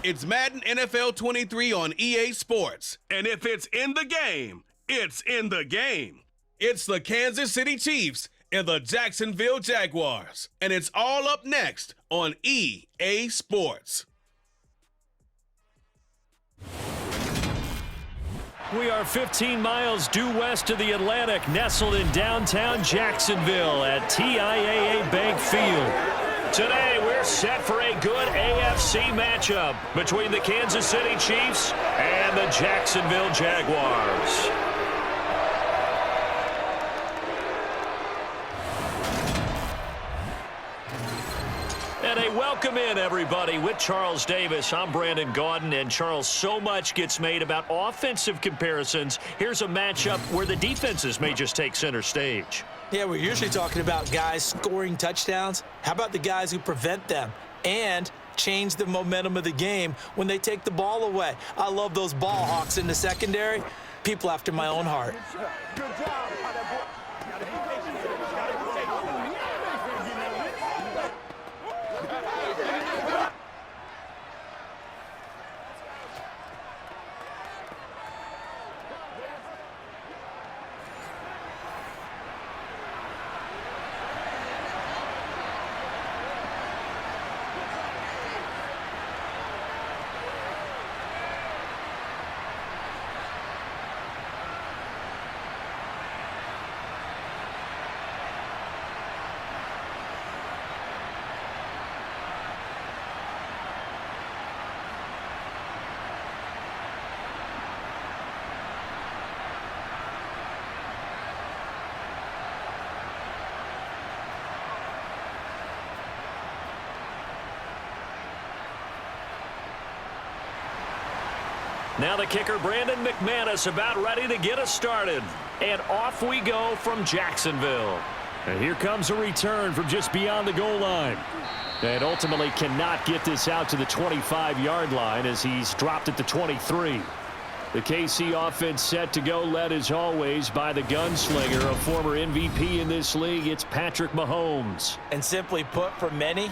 It's Madden NFL 23 on EA Sports. And if it's in the game, it's in the game. It's the Kansas City Chiefs and the Jacksonville Jaguars. And it's all up next on EA Sports. We are 15 miles due west of the Atlantic, nestled in downtown Jacksonville at TIAA Bank Field. Today, we're set for a good AFC matchup between the Kansas City Chiefs and the Jacksonville Jaguars. And a welcome in, everybody, with Charles Davis. I'm Brandon Gaudin, and Charles, so much gets made about offensive comparisons. Here's a matchup where the defenses may just take center stage. Yeah, we're usually talking about guys scoring touchdowns. How about the guys who prevent them and change the momentum of the game when they take the ball away? I love those ball hawks in the secondary. People after my own heart. Good job. Now the kicker, Brandon McManus, about ready to get us started. And off we go from Jacksonville. And here comes a return from just beyond the goal line. And ultimately cannot get this out to the 25-yard line as he's dropped at the 23. The KC offense set to go, led as always by the gunslinger, a former MVP in this league. It's Patrick Mahomes. And simply put, for many,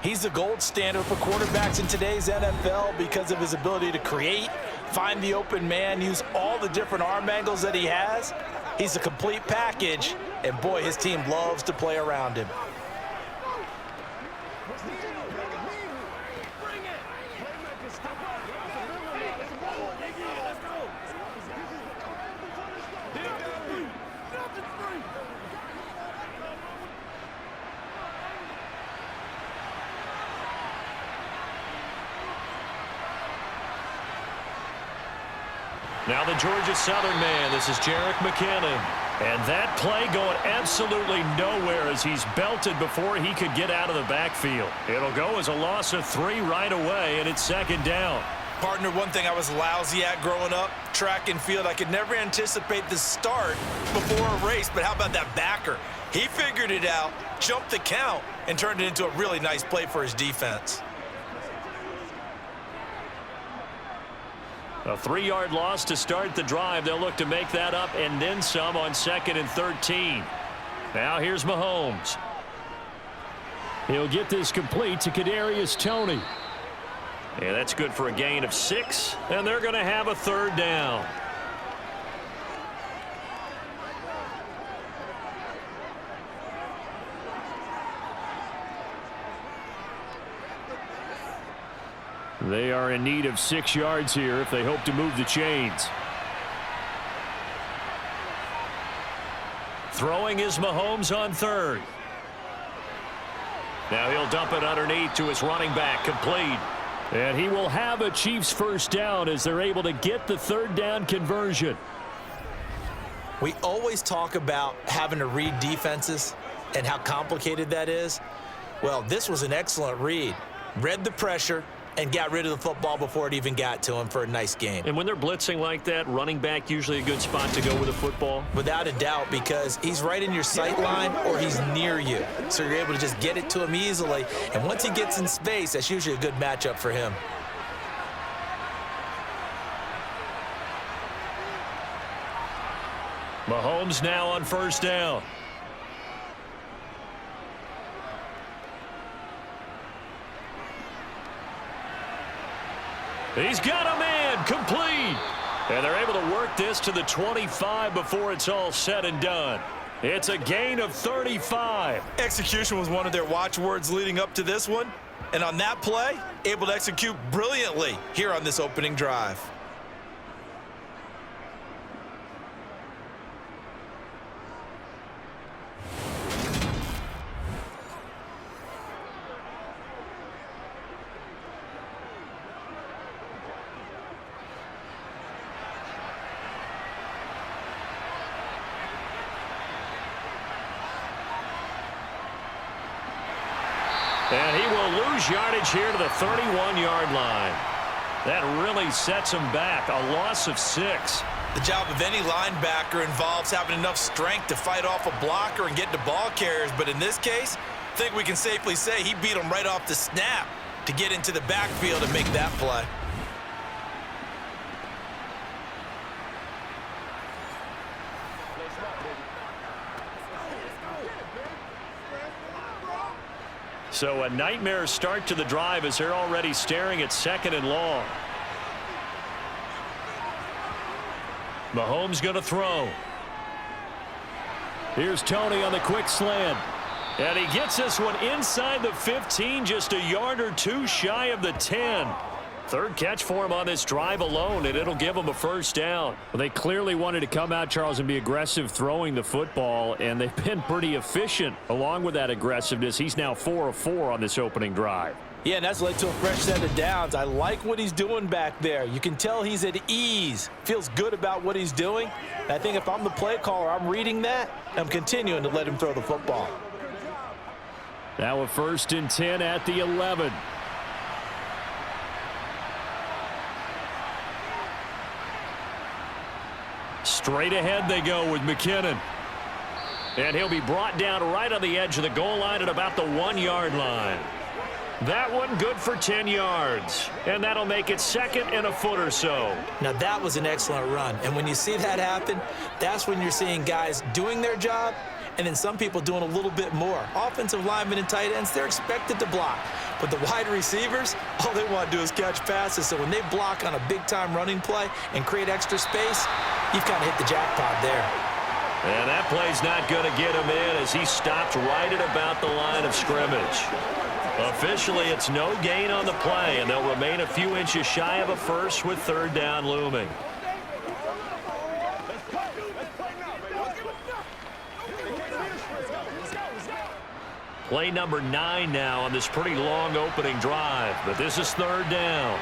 he's the gold standard for quarterbacks in today's NFL because of his ability to create, find the open man, use all the different arm angles that he has. He's a complete package, and boy, his team loves to play around him. Now the Georgia Southern man, this is Jerick McKinnon. And that play going absolutely nowhere as he's belted before he could get out of the backfield. It'll go as a loss of 3 right away, and it's second down. Partner, one thing I was lousy at growing up, track and field, I could never anticipate the start before a race, but how about that backer? He figured it out, jumped the count, and turned it into a really nice play for his defense. A 3-yard loss to start the drive. They'll look to make that up and then some on 2nd and 13. Now here's Mahomes. He'll get this complete to Kadarius Toney. Yeah, that's good for a gain of 6, and they're going to have a 3rd down. They are in need of 6 yards here if they hope to move the chains. Throwing is Mahomes on 3rd. Now he'll dump it underneath to his running back, complete. And he will have a Chiefs 1st down as they're able to get the 3rd down conversion. We always talk about having to read defenses and how complicated that is. Well, this was an excellent read. Read the pressure and got rid of the football before it even got to him for a nice game. And when they're blitzing like that, running back usually a good spot to go with the football? Without a doubt, because he's right in your sight line or he's near you. So you're able to just get it to him easily. And once he gets in space, that's usually a good matchup for him. Mahomes now on 1st down. He's got a man, complete. And they're able to work this to the 25 before it's all said and done. It's a gain of 35. Execution was one of their watchwords leading up to this one. And on that play, able to execute brilliantly here on this opening drive. And he will lose yardage here to the 31-yard line. That really sets him back, a loss of 6. The job of any linebacker involves having enough strength to fight off a blocker and get to ball carriers. But in this case, I think we can safely say he beat him right off the snap to get into the backfield and make that play. So a nightmare start to the drive as they're already staring at 2nd and long. Mahomes going to throw. Here's Tony on the quick slant. And he gets this one inside the 15, just a yard or two shy of the 10. Third catch for him on this drive alone, and it'll give him a first down. Well, they clearly wanted to come out, Charles, and be aggressive throwing the football, and they've been pretty efficient along with that aggressiveness. He's now 4 of 4 on this opening drive. Yeah, and that's led to a fresh set of downs. I like what he's doing back there. You can tell he's at ease, feels good about what he's doing. And I think if I'm the play caller, I'm reading that, and I'm continuing to let him throw the football. Now a 1st and 10 at the 11. Straight ahead they go with McKinnon. And he'll be brought down right on the edge of the goal line at about the 1-yard line. That one good for 10 yards. And that'll make it 2nd and a foot or so. Now that was an excellent run. And when you see that happen, that's when you're seeing guys doing their job and then some people doing a little bit more. Offensive linemen and tight ends, they're expected to block. But the wide receivers, all they want to do is catch passes. So when they block on a big-time running play and create extra space, you've kind of hit the jackpot there. And that play's not going to get him in as he stopped right at about the line of scrimmage. Officially, it's no gain on the play, and they'll remain a few inches shy of a first with 3rd down looming. Play number 9 now on this pretty long opening drive, but this is 3rd down.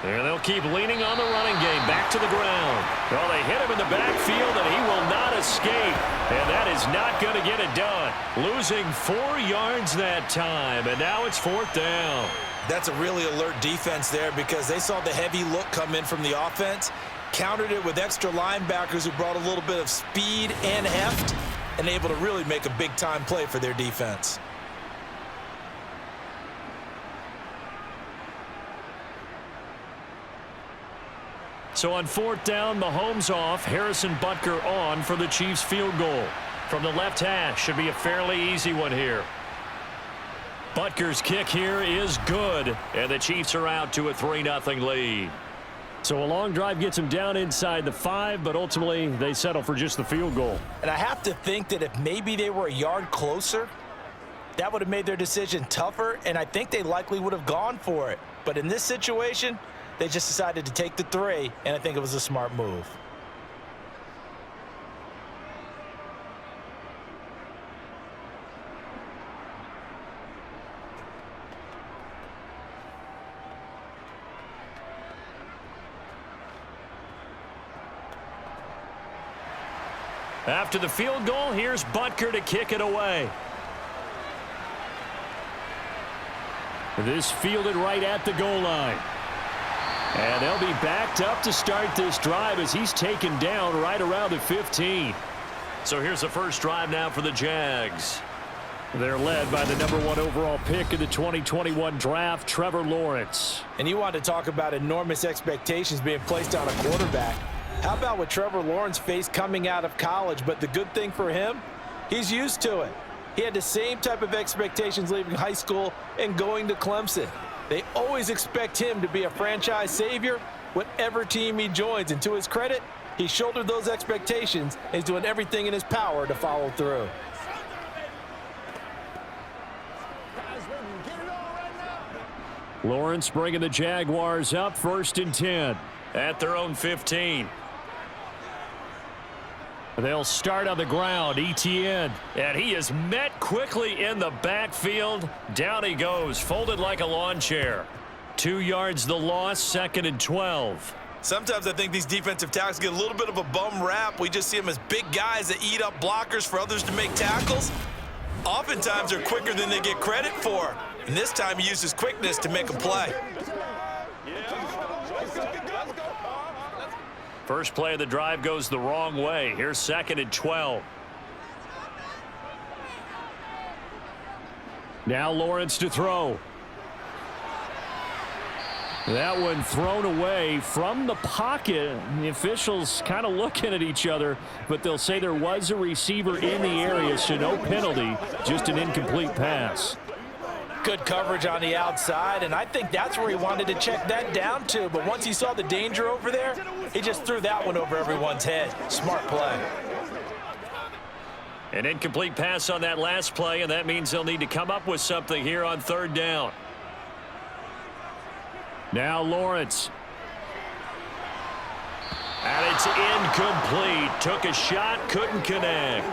And they'll keep leaning on the running game back to the ground. Well, they hit him in the backfield, and he will not escape. And that is not going to get it done. Losing 4 yards that time, and now it's 4th down. That's a really alert defense there because they saw the heavy look come in from the offense, countered it with extra linebackers who brought a little bit of speed and heft, and able to really make a big-time play for their defense. So on 4th down, Mahomes off, Harrison Butker on for the Chiefs field goal. From the left hash, should be a fairly easy one here. Butker's kick here is good, and the Chiefs are out to a 3-0 lead. So a long drive gets them down inside the 5, but ultimately they settle for just the field goal. And I have to think that if maybe they were a yard closer, that would have made their decision tougher, and I think they likely would have gone for it. But in this situation, they just decided to take the 3, and I think it was a smart move. After the field goal, here's Butker to kick it away. This fielded right at the goal line. And they'll be backed up to start this drive as he's taken down right around the 15. So here's the first drive now for the Jags. They're led by the #1 overall pick in the 2021 draft, Trevor Lawrence. And you want to talk about enormous expectations being placed on a quarterback. How about what Trevor Lawrence faced coming out of college? But the good thing for him, he's used to it. He had the same type of expectations leaving high school and going to Clemson. They always expect him to be a franchise savior, whatever team he joins. And to his credit, he shouldered those expectations and is doing everything in his power to follow through. Lawrence bringing the Jaguars up 1st and 10 at their own 15. They'll start on the ground. Etienne. And he is met quickly in the backfield. Down he goes, folded like a lawn chair. 2 yards the loss, 2nd and 12. Sometimes I think these defensive tackles get a little bit of a bum rap. We just see them as big guys that eat up blockers for others to make tackles. Oftentimes they're quicker than they get credit for. And this time he used his quickness to make a play. First play of the drive goes the wrong way. Here's 2nd and 12. Now Lawrence to throw. That one thrown away from the pocket. The officials kind of looking at each other, but they'll say there was a receiver in the area, so no penalty, just an incomplete pass. Good coverage on the outside, and I think that's where he wanted to check that down to. But once he saw the danger over there, he just threw that one over everyone's head. Smart play. An incomplete pass on that last play, and that means they'll need to come up with something here on 3rd down. Now Lawrence. And it's incomplete. Took a shot, couldn't connect.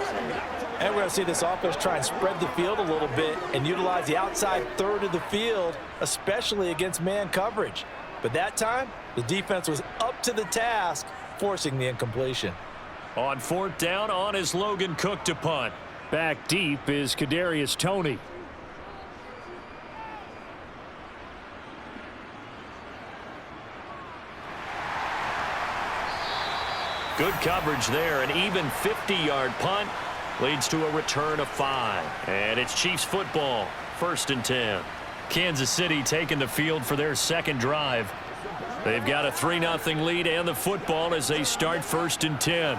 And we're going to see this offense try and spread the field a little bit and utilize the outside third of the field, especially against man coverage. But that time, the defense was up to the task, forcing the incompletion. On 4th down, on is Logan Cook to punt. Back deep is Kadarius Toney. Good coverage there. An even 50-yard punt leads to a return of 5. And it's Chiefs football, 1st and 10. Kansas City taking the field for their 2nd drive. They've got a 3-0 lead and the football as they start 1st and 10.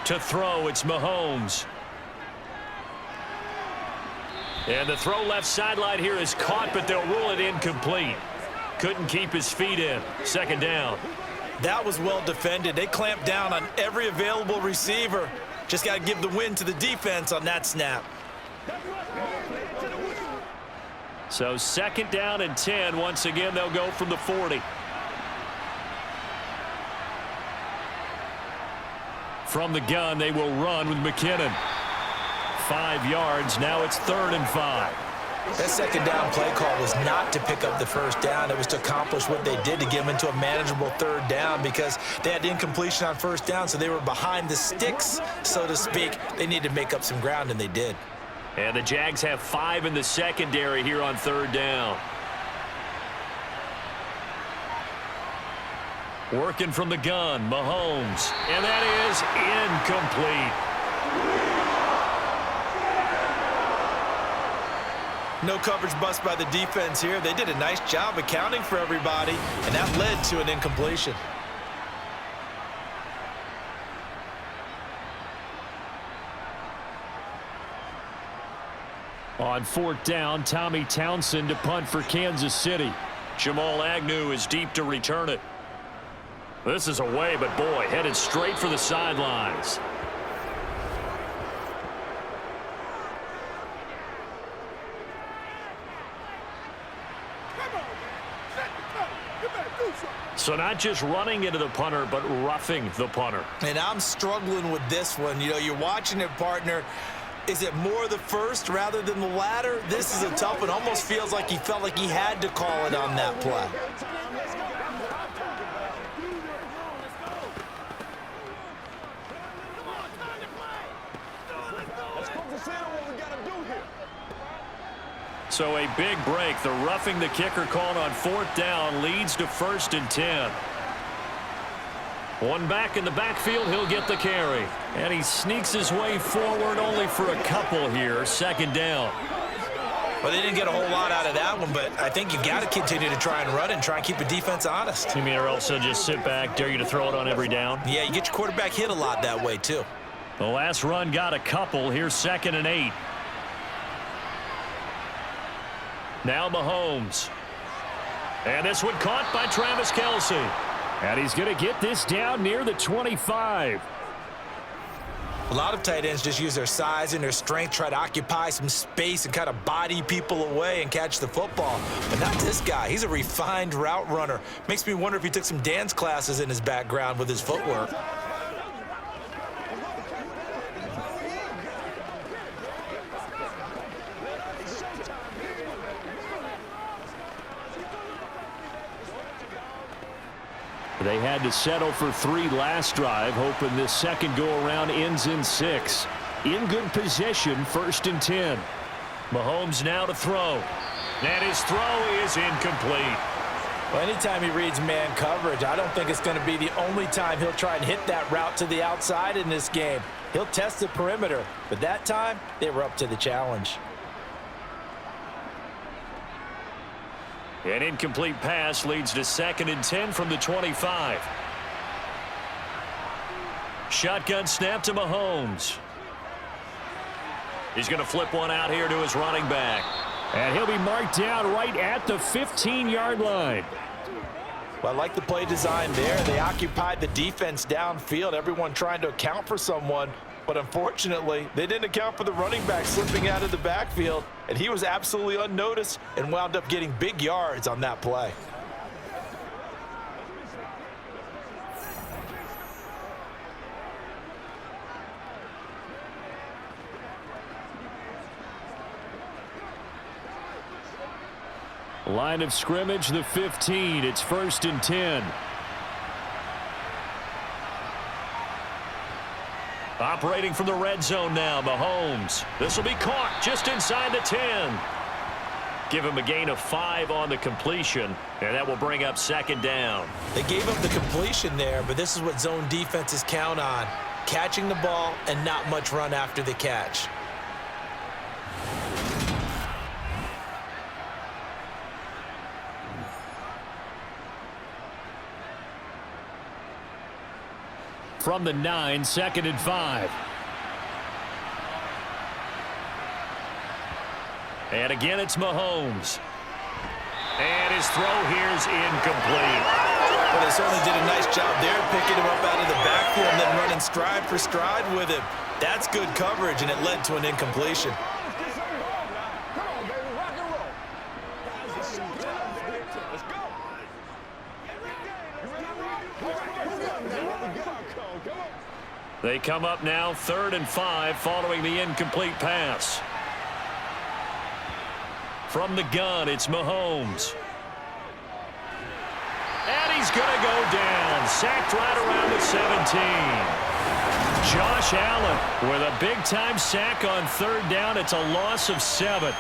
To throw, it's Mahomes. And the throw left sideline here is caught, but they'll rule it incomplete. Couldn't keep his feet in. 2nd down. That was well defended. They clamped down on every available receiver. Just got to give the win to the defense on that snap. So 2nd down and 10. Once again, they'll go from the 40. From the gun, they will run with McKinnon. 5 yards. Now it's 3rd and 5. That 2nd down play call was not to pick up the 1st down. It was to accomplish what they did to get them into a manageable 3rd down because they had incompletion on 1st down, so they were behind the sticks, so to speak. They needed to make up some ground, and they did. And the Jags have 5 in the secondary here on 3rd down. Working from the gun, Mahomes. And that is incomplete. No coverage bust by the defense here. They did a nice job accounting for everybody, and that led to an incompletion. On 4th down, Tommy Townsend to punt for Kansas City. Jamal Agnew is deep to return it. This is away, but boy, headed straight for the sidelines. So not just running into the punter, but roughing the punter. And I'm struggling with this one. You know, you're watching it, partner. Is it more the first rather than the latter? This is a tough one. Almost feels like he felt like he had to call it on that play. So a big break. The roughing the kicker called on 4th down leads to 1st and 10. One back in the backfield, he'll get the carry. And he sneaks his way forward only for a couple here. 2nd down. Well, they didn't get a whole lot out of that one, but I think you've got to continue to try and run and try and keep the defense honest. You mean or also just sit back, dare you to throw it on every down? Yeah, you get your quarterback hit a lot that way, too. The last run got a couple. Here's 2nd and 8. Now Mahomes. And this one caught by Travis Kelce. And he's going to get this down near the 25. A lot of tight ends just use their size and their strength, try to occupy some space and kind of body people away and catch the football. But not this guy. He's a refined route runner. Makes me wonder if he took some dance classes in his background with his footwork. They had to settle for 3 last drive, hoping this second go-around ends in 6. In good position, 1st and 10. Mahomes now to throw. And his throw is incomplete. Well, anytime he reads man coverage, I don't think it's going to be the only time he'll try and hit that route to the outside in this game. He'll test the perimeter, but that time, they were up to the challenge. An incomplete pass leads to 2nd and 10 from the 25. Shotgun snap to Mahomes. He's going to flip one out here to his running back. And he'll be marked down right at the 15-yard line. Well, I like the play design there. They occupied the defense downfield, everyone trying to account for someone. But unfortunately, they didn't account for the running back slipping out of the backfield, and he was absolutely unnoticed and wound up getting big yards on that play. Line of scrimmage, the 15. It's 1st and 10. Operating from the red zone now, Mahomes. This will be caught just inside the 10. Give him a gain of 5 on the completion, and that will bring up 2nd down. They gave up the completion there, but this is what zone defenses count on. Catching the ball and not much run after the catch. From the 9, 2nd and 5. And again, it's Mahomes. And his throw here is incomplete. Well, they certainly did a nice job there, picking him up out of the backfield and then running stride for stride with him. That's good coverage, and it led to an incompletion. They come up now 3rd and 5 following the incomplete pass. From the gun, it's Mahomes. And he's going to go down. Sacked right around the 17. Josh Allen with a big-time sack on 3rd down. It's a loss of 7.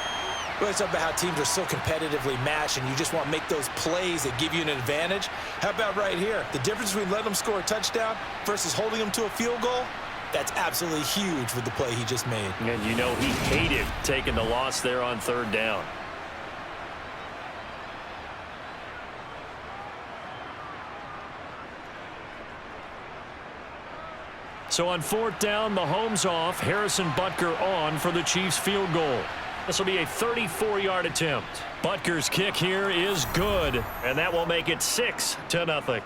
Well, it's about how teams are so competitively matched, and you just want to make those plays that give you an advantage. How about right here? The difference between letting them score a touchdown versus holding them to a field goal, that's absolutely huge with the play he just made. And you know he hated taking the loss there on 3rd down. So on 4th down, Mahomes off, Harrison Butker on for the Chiefs field goal. This will be a 34-yard attempt. Butker's kick here is good, and that will make it 6-0.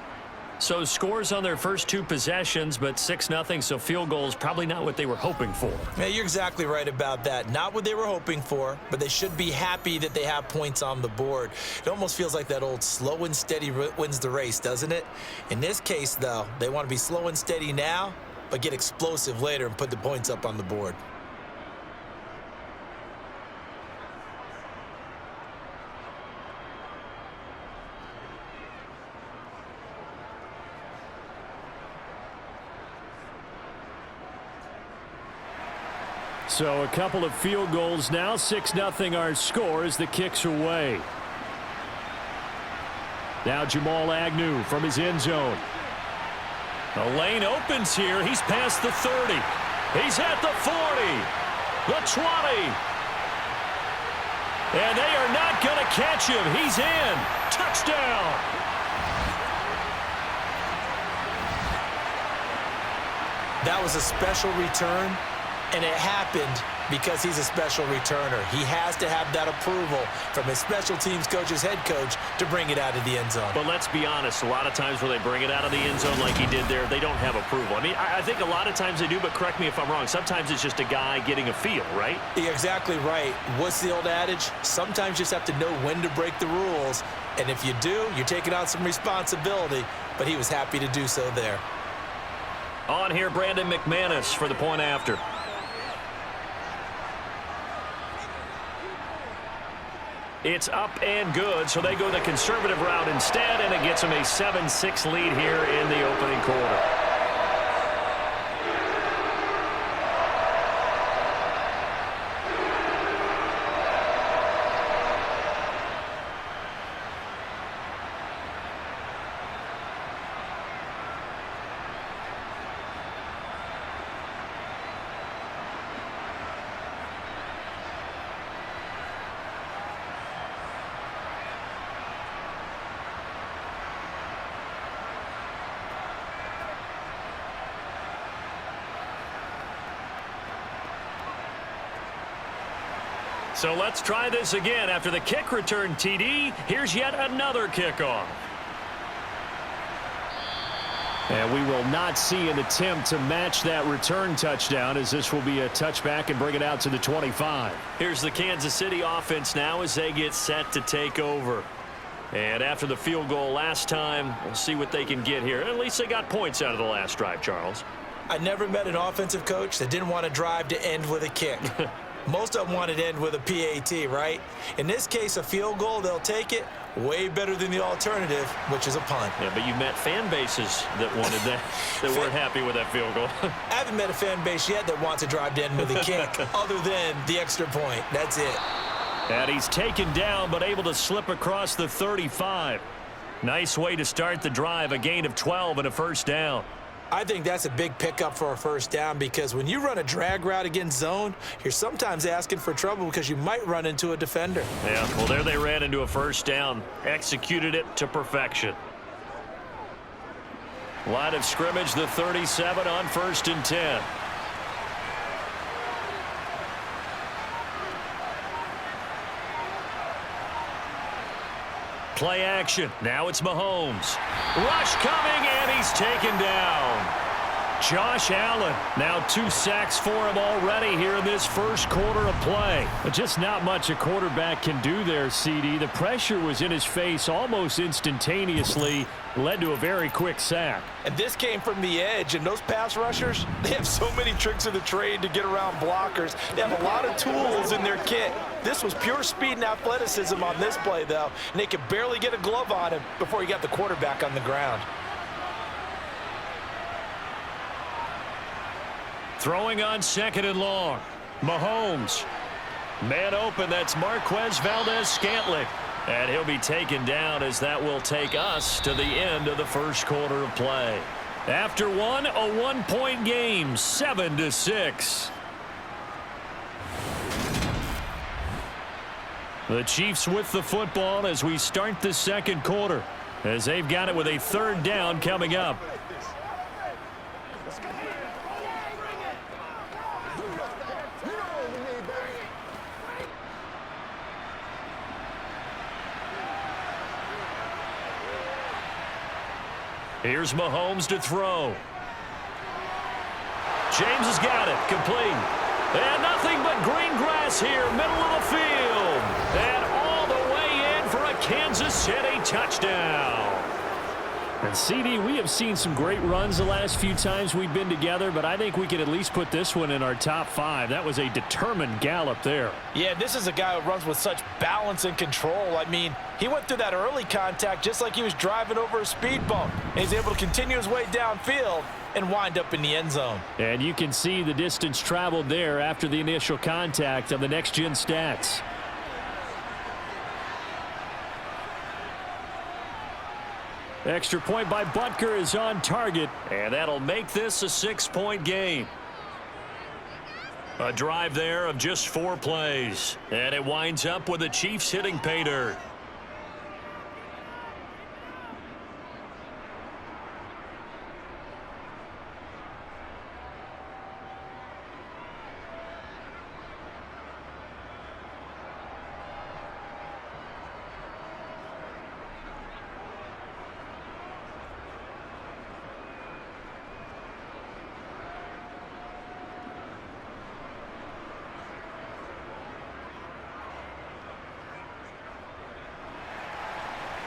So scores on their first 2 possessions, but 6-0, so field goals probably not what they were hoping for. Yeah, you're exactly right about that. Not what they were hoping for, but they should be happy that they have points on the board. It almost feels like that old slow and steady wins the race, doesn't it? In this case, though, they want to be slow and steady now, but get explosive later and put the points up on the board. So a couple of field goals now. 6-0 our score as the kick's away. Now Jamal Agnew from his end zone. The lane opens here. He's past the 30. He's at the 40. The 20. And they are not going to catch him. He's in. Touchdown. That was a special return, and it happened because he's a special returner. He has to have that approval from his special teams coach's head coach to bring it out of the end zone. But let's be honest, a lot of times when they bring it out of the end zone like he did there, they don't have approval. I mean, I think a lot of times they do, but correct me if I'm wrong. Sometimes it's just a guy getting a feel, right? You're exactly right. What's the old adage? Sometimes you just have to know when to break the rules, and if you do, you're taking on some responsibility, but he was happy to do so there. On here, Brandon McManus for the point after. It's up and good, so they go the conservative route instead, and it gets them a 7-6 lead here in the opening quarter. So let's try this again. After the kick return TD, here's yet another kickoff. And we will not see an attempt to match that return touchdown, as this will be a touchback and bring it out to the 25. Here's the Kansas City offense now as they get set to take over. And after the field goal last time, we'll see what they can get here. At least they got points out of the last drive, Charles. I never met an offensive coach that didn't want to drive to end with a kick. Most of them wanted to end with a PAT, right? In this case, a field goal, they'll take it. Way better than the alternative, which is a punt. Yeah, but you met fan bases that wanted that, that weren't happy with that field goal. I haven't met a fan base yet that wants to drive to end with a kick other than the extra point. That's it. And he's taken down, but able to slip across the 35. Nice way to start the drive, a gain of 12 and a first down. I think that's a big pickup for a first down because when you run a drag route against zone, you're sometimes asking for trouble because you might run into a defender. Yeah, well, there they ran into a first down. Executed it to perfection. Line of scrimmage, the 37 on 1st and 10. Play action. Now it's Mahomes. Rush coming, and he's taken down. Josh Allen, now 2 sacks for him already here in this first quarter of play. But just not much a quarterback can do there, CD. The pressure was in his face almost instantaneously, led to a very quick sack. And this came from the edge, and those pass rushers, they have so many tricks of the trade to get around blockers. They have a lot of tools in their kit. This was pure speed and athleticism on this play, though, and they could barely get a glove on him before he got the quarterback on the ground. Throwing on 2nd and long. Mahomes. Man open, that's Marquez Valdez-Scantling. And he'll be taken down as that will take us to the end of the first quarter of play. After one, a 1-point game, 7-6. The Chiefs with the football as we start the second quarter, as they've got it with a 3rd down coming up. Here's Mahomes to throw. James has got it, complete. And nothing but green grass here, middle of the field. And all the way in for a Kansas City touchdown. And CD, we have seen some great runs the last few times we've been together, but I think we can at least put this one in our top 5. That was a determined gallop there. Yeah, this is a guy who runs with such balance and control. I mean, he went through that early contact just like he was driving over a speed bump. And he's able to continue his way downfield and wind up in the end zone. And you can see the distance traveled there after the initial contact on the next-gen stats. Extra point by Butker is on target, and that'll make this a 6-point game. A drive there of just 4 plays. And it winds up with the Chiefs hitting pay dirt.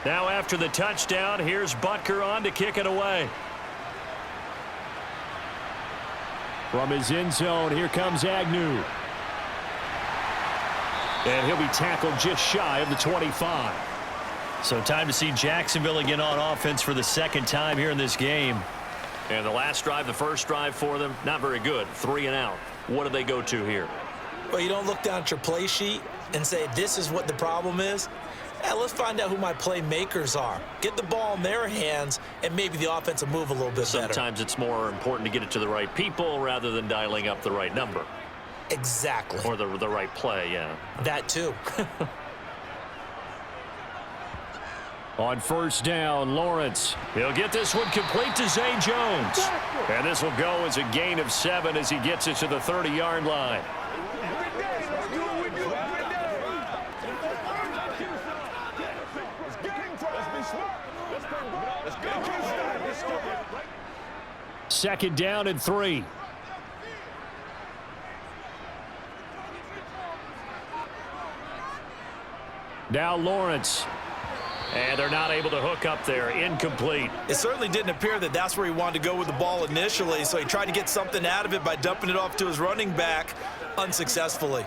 Now after the touchdown, here's Butker on to kick it away. From his end zone, here comes Agnew. And he'll be tackled just shy of the 25. So time to see Jacksonville again on offense for the second time here in this game. And the last drive, the first drive for them, not very good. 3 and out. What do they go to here? Well, you don't look down at your play sheet and say, this is what the problem is. Let's find out who my playmakers are. Get the ball in their hands, and maybe the offense will move a little bit better. Sometimes it's more important to get it to the right people rather than dialing up the right number. Exactly. Or the right play, yeah. That too. On first down, Lawrence. He'll get this one complete to Zay Jones. And this will go as a gain of 7 as he gets it to the 30-yard line. Second down and 3. Now Lawrence. And they're not able to hook up there. Incomplete. It certainly didn't appear that that's where he wanted to go with the ball initially, so he tried to get something out of it by dumping it off to his running back unsuccessfully.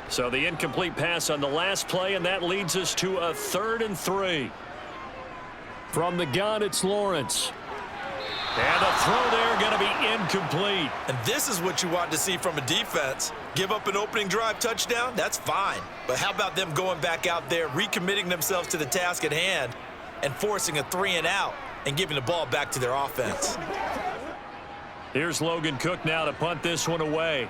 So the incomplete pass on the last play, and that leads us to a 3rd and 3. From the gun, it's Lawrence. And the throw there going to be incomplete. And this is what you want to see from a defense. Give up an opening drive touchdown, that's fine. But how about them going back out there, recommitting themselves to the task at hand, and forcing a 3 and out and giving the ball back to their offense? Here's Logan Cook now to punt this one away.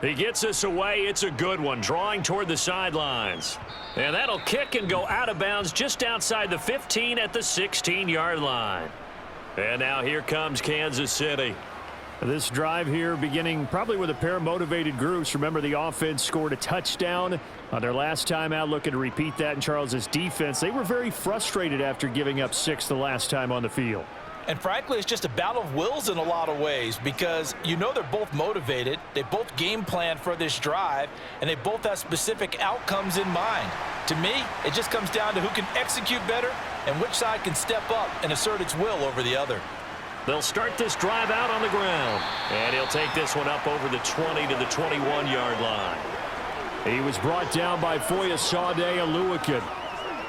He gets us away. It's a good one, drawing toward the sidelines. And that'll kick and go out of bounds just outside the 15 at the 16-yard line. And now here comes Kansas City. This drive here beginning probably with a pair of motivated groups. Remember, the offense scored a touchdown on their last time out, looking to repeat that in Charles's defense. They were very frustrated after giving up 6 the last time on the field. And frankly, it's just a battle of wills in a lot of ways because you know they're both motivated, they both game plan for this drive, and they both have specific outcomes in mind. To me, it just comes down to who can execute better and which side can step up and assert its will over the other. They'll start this drive out on the ground, and he'll take this one up over the 20 to the 21-yard line. He was brought down by Foyesade Oluwakin.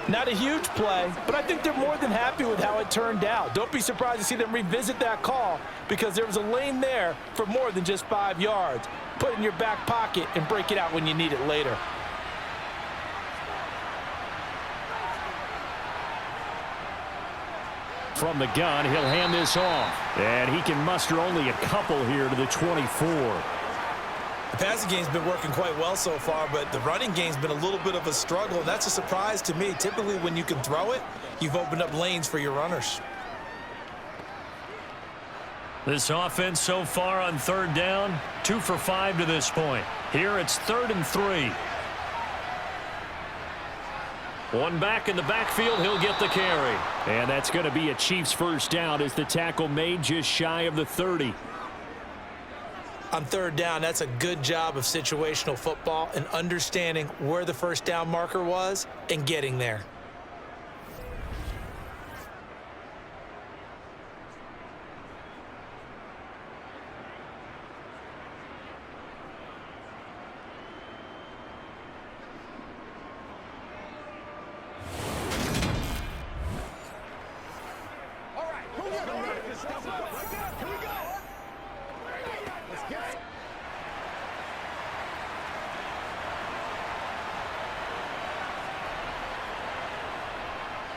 Not a huge play, but I think they're more than happy with how it turned out. Don't be surprised to see them revisit that call because there was a lane there for more than just 5 yards. Put it in your back pocket and break it out when you need it later. From the gun, he'll hand this off. And he can muster only a couple here to the 24. The passing game's been working quite well so far, but the running game's been a little bit of a struggle, and that's a surprise to me. Typically, when you can throw it, you've opened up lanes for your runners. This offense so far on 3rd down, 2 for 5 to this point. Here it's 3rd and 3. One back in the backfield, he'll get the carry. And that's going to be a Chiefs first down as the tackle made just shy of the 30. On 3rd down, that's a good job of situational football and understanding where the first down marker was and getting there.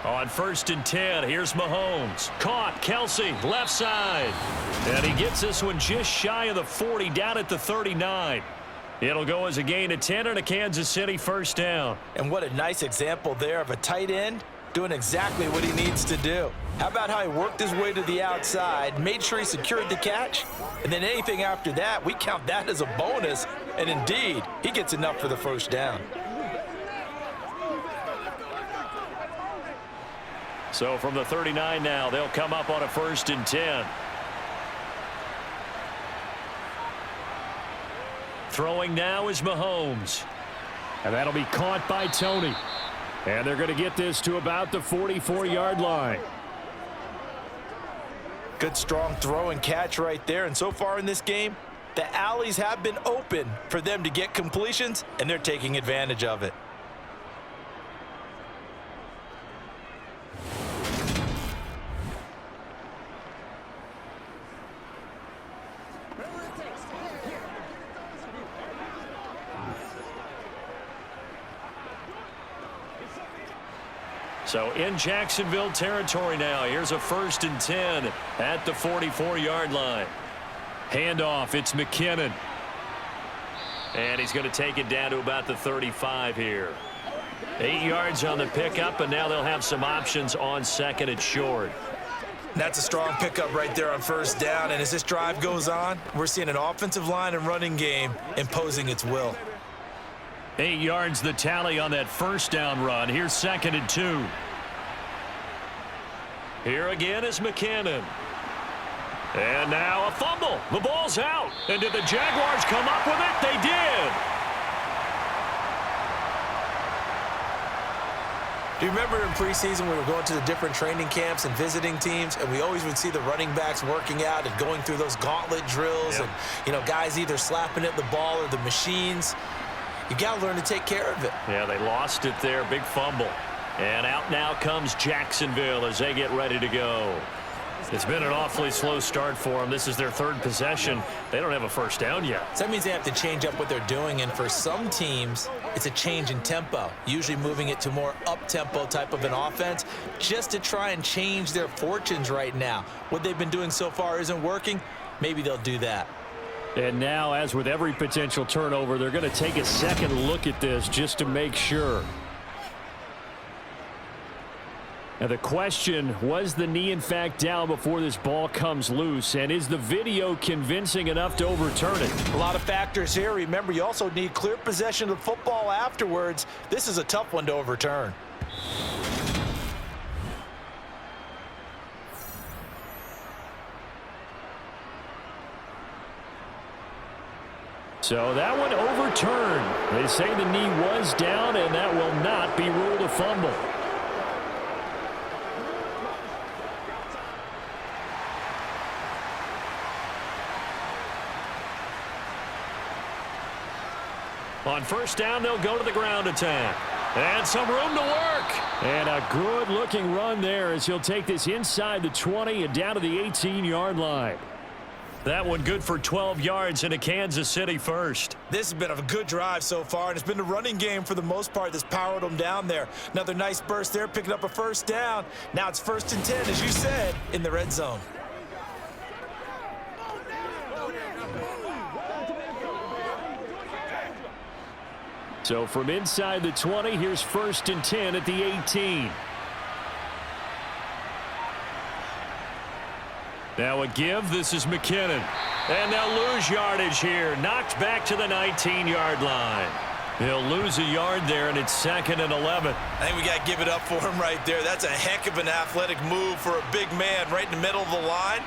On 1st and 10, here's Mahomes. Caught, Kelsey, left side. And he gets this one just shy of the 40, down at the 39. It'll go as a gain of 10 and a Kansas City first down. And what a nice example there of a tight end doing exactly what he needs to do. How about how he worked his way to the outside, made sure he secured the catch, and then anything after that, we count that as a bonus. And indeed, he gets enough for the first down. So from the 39 now, they'll come up on a 1st and 10. Throwing now is Mahomes. And that'll be caught by Tony. And they're going to get this to about the 44-yard line. Good, strong throw and catch right there. And so far in this game, the alleys have been open for them to get completions, and they're taking advantage of it. So in Jacksonville territory now. Here's a 1st and 10 at the 44-yard line. Handoff, it's McKinnon. And he's going to take it down to about the 35 here. 8 yards on the pickup, and now they'll have some options on 2nd and short. That's a strong pickup right there on 1st down, and as this drive goes on, we're seeing an offensive line and running game imposing its will. 8 yards the tally on that 1st down run. Here's 2nd and 2. Here again is McKinnon. And now a fumble. The ball's out. And did the Jaguars come up with it? They did. Do you remember in preseason we were going to the different training camps and visiting teams, and we always would see the running backs working out and going through those gauntlet drills, and, you know, guys either slapping at the ball or the machines. You got to learn to take care of it. Yeah, they lost it there. Big fumble. And out now comes Jacksonville as they get ready to go. It's been an awfully slow start for them. This is their 3rd possession. They don't have a 1st down yet. So that means they have to change up what they're doing, and for some teams, it's a change in tempo, usually moving it to more up-tempo type of an offense just to try and change their fortunes right now. What they've been doing so far isn't working. Maybe they'll do that. And now, as with every potential turnover, they're going to take a second look at this just to make sure. Now the question, was the knee in fact down before this ball comes loose, and is the video convincing enough to overturn it? A lot of factors here. Remember, you also need clear possession of the football afterwards. This is a tough one to overturn. So that one overturned. They say the knee was down, and that will not be ruled a fumble. On 1st down, they'll go to the ground attack. And some room to work. And a good-looking run there as he'll take this inside the 20 and down to the 18-yard line. That one good for 12 yards in a Kansas City first. This has been a good drive so far, and it's been the running game for the most part that's powered them down there. Another nice burst there, picking up a 1st down. Now it's 1st and 10, as you said, in the red zone. So from inside the 20, here's 1st and 10 at the 18. Now a give. This is McKinnon. And they'll lose yardage here. Knocked back to the 19-yard line. He'll lose a yard there, and it's 2nd and 11. I think we got to give it up for him right there. That's a heck of an athletic move for a big man right in the middle of the line.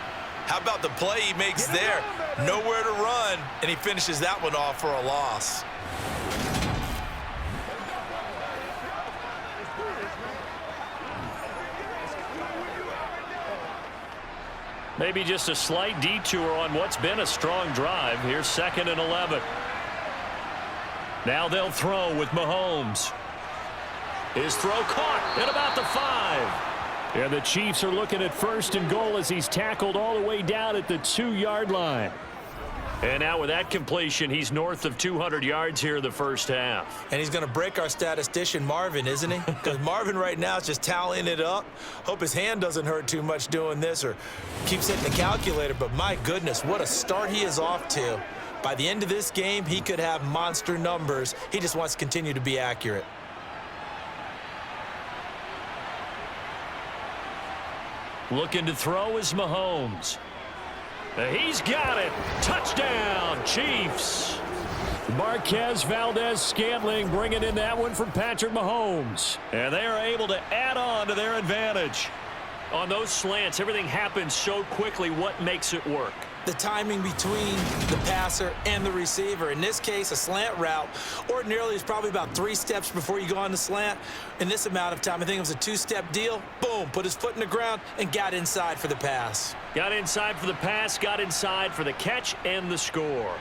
How about the play he makes there? Nowhere to run, and he finishes that one off for a loss. Maybe just a slight detour on what's been a strong drive. Here's 2nd and 11. Now they'll throw with Mahomes. His throw caught at about the 5. And the Chiefs are looking at 1st and goal as he's tackled all the way down at the 2-yard line. And now with that completion, he's north of 200 yards here in the first half. And he's going to break our statistician, Marvin, isn't he? Because Marvin right now is just tallying it up. Hope his hand doesn't hurt too much doing this or keeps hitting the calculator. But my goodness, what a start he is off to. By the end of this game, he could have monster numbers. He just wants to continue to be accurate. Looking to throw is Mahomes. He's got it. Touchdown, Chiefs. Marquez Valdez-Scantling bringing in that one from Patrick Mahomes. And they are able to add on to their advantage. On those slants, everything happens so quickly. What makes it work? The timing between the passer and the receiver. In this case, a slant route ordinarily is probably about 3 steps before you go on the slant. In this amount of time, I think it was a 2-step deal. Boom, put his foot in the ground and got inside for the pass. Got inside for the pass, got inside for the catch and the score.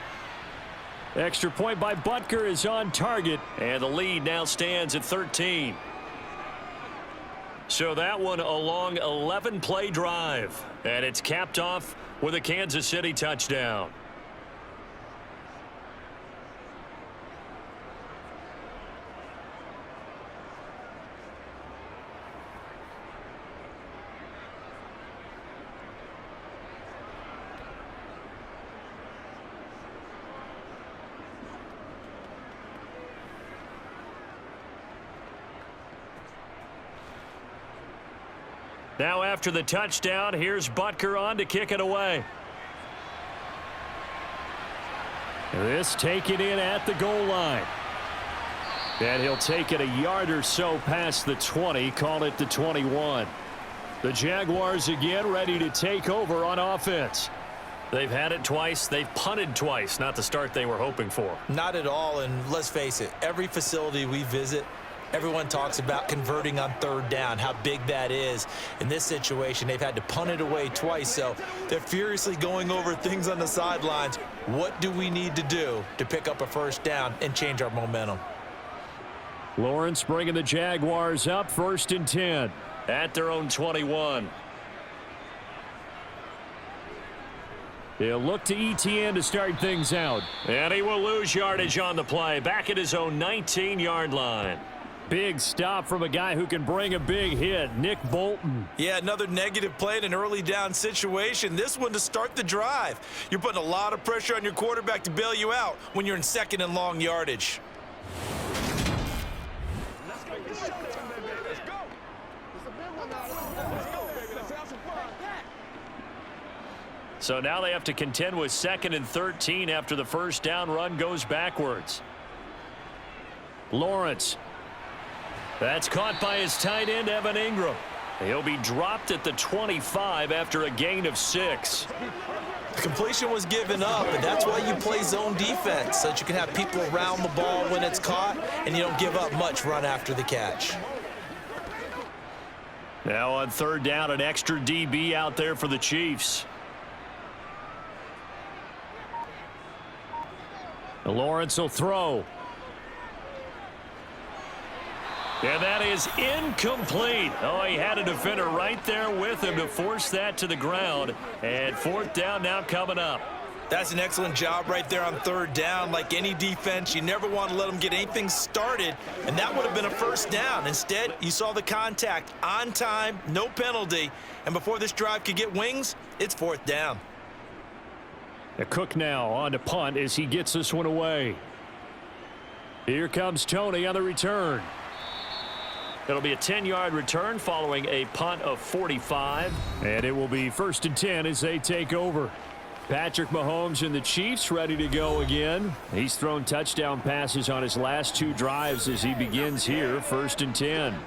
Extra point by Butker is on target. And the lead now stands at 13. So that one a long 11-play drive. And it's capped off with a Kansas City touchdown. Now after the touchdown, here's Butker on to kick it away. This taken in at the goal line. And he'll take it a yard or so past the 20, call it the 21. The Jaguars again ready to take over on offense. They've had it twice. They've punted twice. Not the start they were hoping for. Not at all, and let's face it, every facility we visit, everyone talks about converting on 3rd down, how big that is. In this situation, they've had to punt it away twice, so they're furiously going over things on the sidelines. What do we need to do to pick up a 1st down and change our momentum? Lawrence bringing the Jaguars up 1st and 10. At their own 21. He'll look to ETN to start things out. And he will lose yardage on the play. Back at his own 19-yard line. Big stop from a guy who can bring a big hit, Nick Bolton. Yeah, another negative play in an early down situation. This one to start the drive. You're putting a lot of pressure on your quarterback to bail you out when you're in 2nd and long yardage. So now they have to contend with 2nd and 13 after the 1st down run goes backwards. Lawrence. That's caught by his tight end, Evan Ingram. He'll be dropped at the 25 after a gain of 6. The completion was given up, and that's why you play zone defense, so that you can have people around the ball when it's caught, and you don't give up much run after the catch. Now on 3rd down, an extra DB out there for the Chiefs. Lawrence will throw. And that is incomplete. Oh, he had a defender right there with him to force that to the ground. And 4th down now coming up. That's an excellent job right there on 3rd down. Like any defense, you never want to let them get anything started, and that would have been a 1st down. Instead, you saw the contact on time, no penalty, and before this drive could get wings, it's 4th down. A Cook now on to punt as he gets this one away. Here comes Tony on the return. It'll be a 10-yard return following a punt of 45. And it will be 1st and 10 as they take over. Patrick Mahomes and the Chiefs ready to go again. He's thrown touchdown passes on his last 2 drives as he begins here, 1st and 10.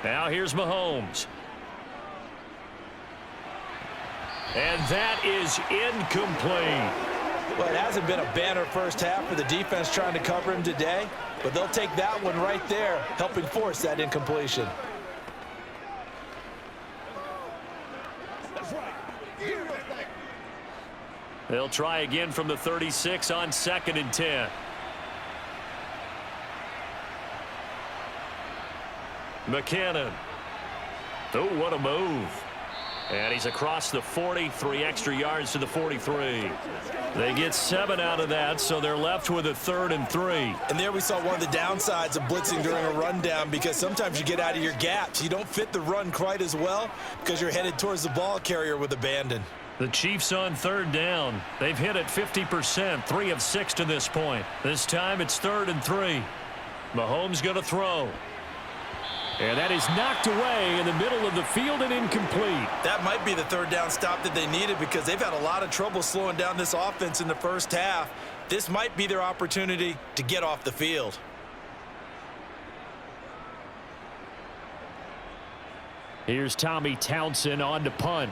Now here's Mahomes. And that is incomplete. Well, it hasn't been a banner 1st half for the defense trying to cover him today, but they'll take that one right there, helping force that incompletion. They'll try again from the 36 on 2nd and 10. McKinnon. Oh, what a move. And he's across the 40, 3 extra yards to the 43. They get 7 out of that, so they're left with a 3rd and 3. And there we saw one of the downsides of blitzing during a rundown, because sometimes you get out of your gaps. You don't fit the run quite as well because you're headed towards the ball carrier with abandon. The Chiefs on 3rd down. They've hit it 50%, 3 of 6 to this point. This time it's 3rd and 3. Mahomes going to throw. And that is knocked away in the middle of the field and incomplete. That might be the 3rd down stop that they needed, because they've had a lot of trouble slowing down this offense in the first half. This might be their opportunity to get off the field. Here's Tommy Townsend on to punt.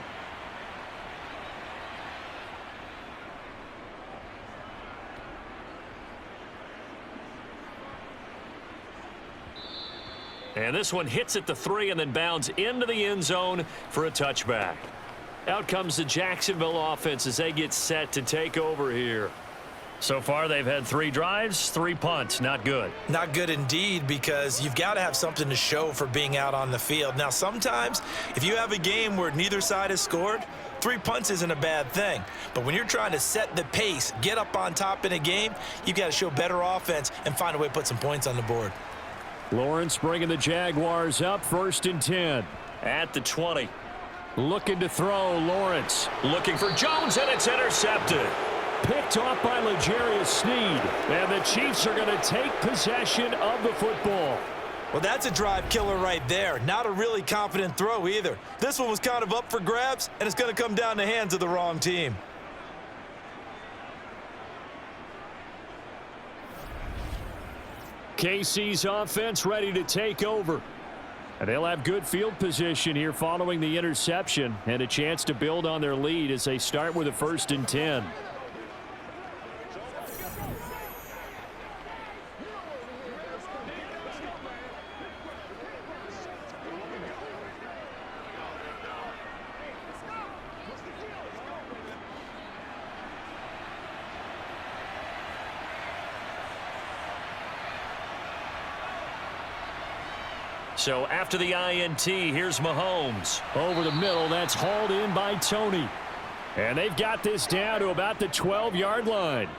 And this one hits at the 3 and then bounds into the end zone for a touchback. Out comes the Jacksonville offense as they get set to take over here. So far, they've had 3 drives, 3 punts. Not good. Not good indeed, because you've got to have something to show for being out on the field. Now, sometimes if you have a game where neither side has scored, 3 punts isn't a bad thing. But when you're trying to set the pace, get up on top in a game, you've got to show better offense and find a way to put some points on the board. Lawrence bringing the Jaguars up, 1st and 10. At the 20. Looking to throw, Lawrence. Looking for Jones, and it's intercepted. Picked off by L'Jarius Sneed. And the Chiefs are going to take possession of the football. Well, that's a drive killer right there. Not a really confident throw either. This one was kind of up for grabs, and it's going to come down the hands of the wrong team. KC's offense ready to take over. And they'll have good field position here following the interception and a chance to build on their lead as they start with a 1st and 10. So after the INT, here's Mahomes. Over the middle, that's hauled in by Tony. And they've got this down to about the 12-yard line.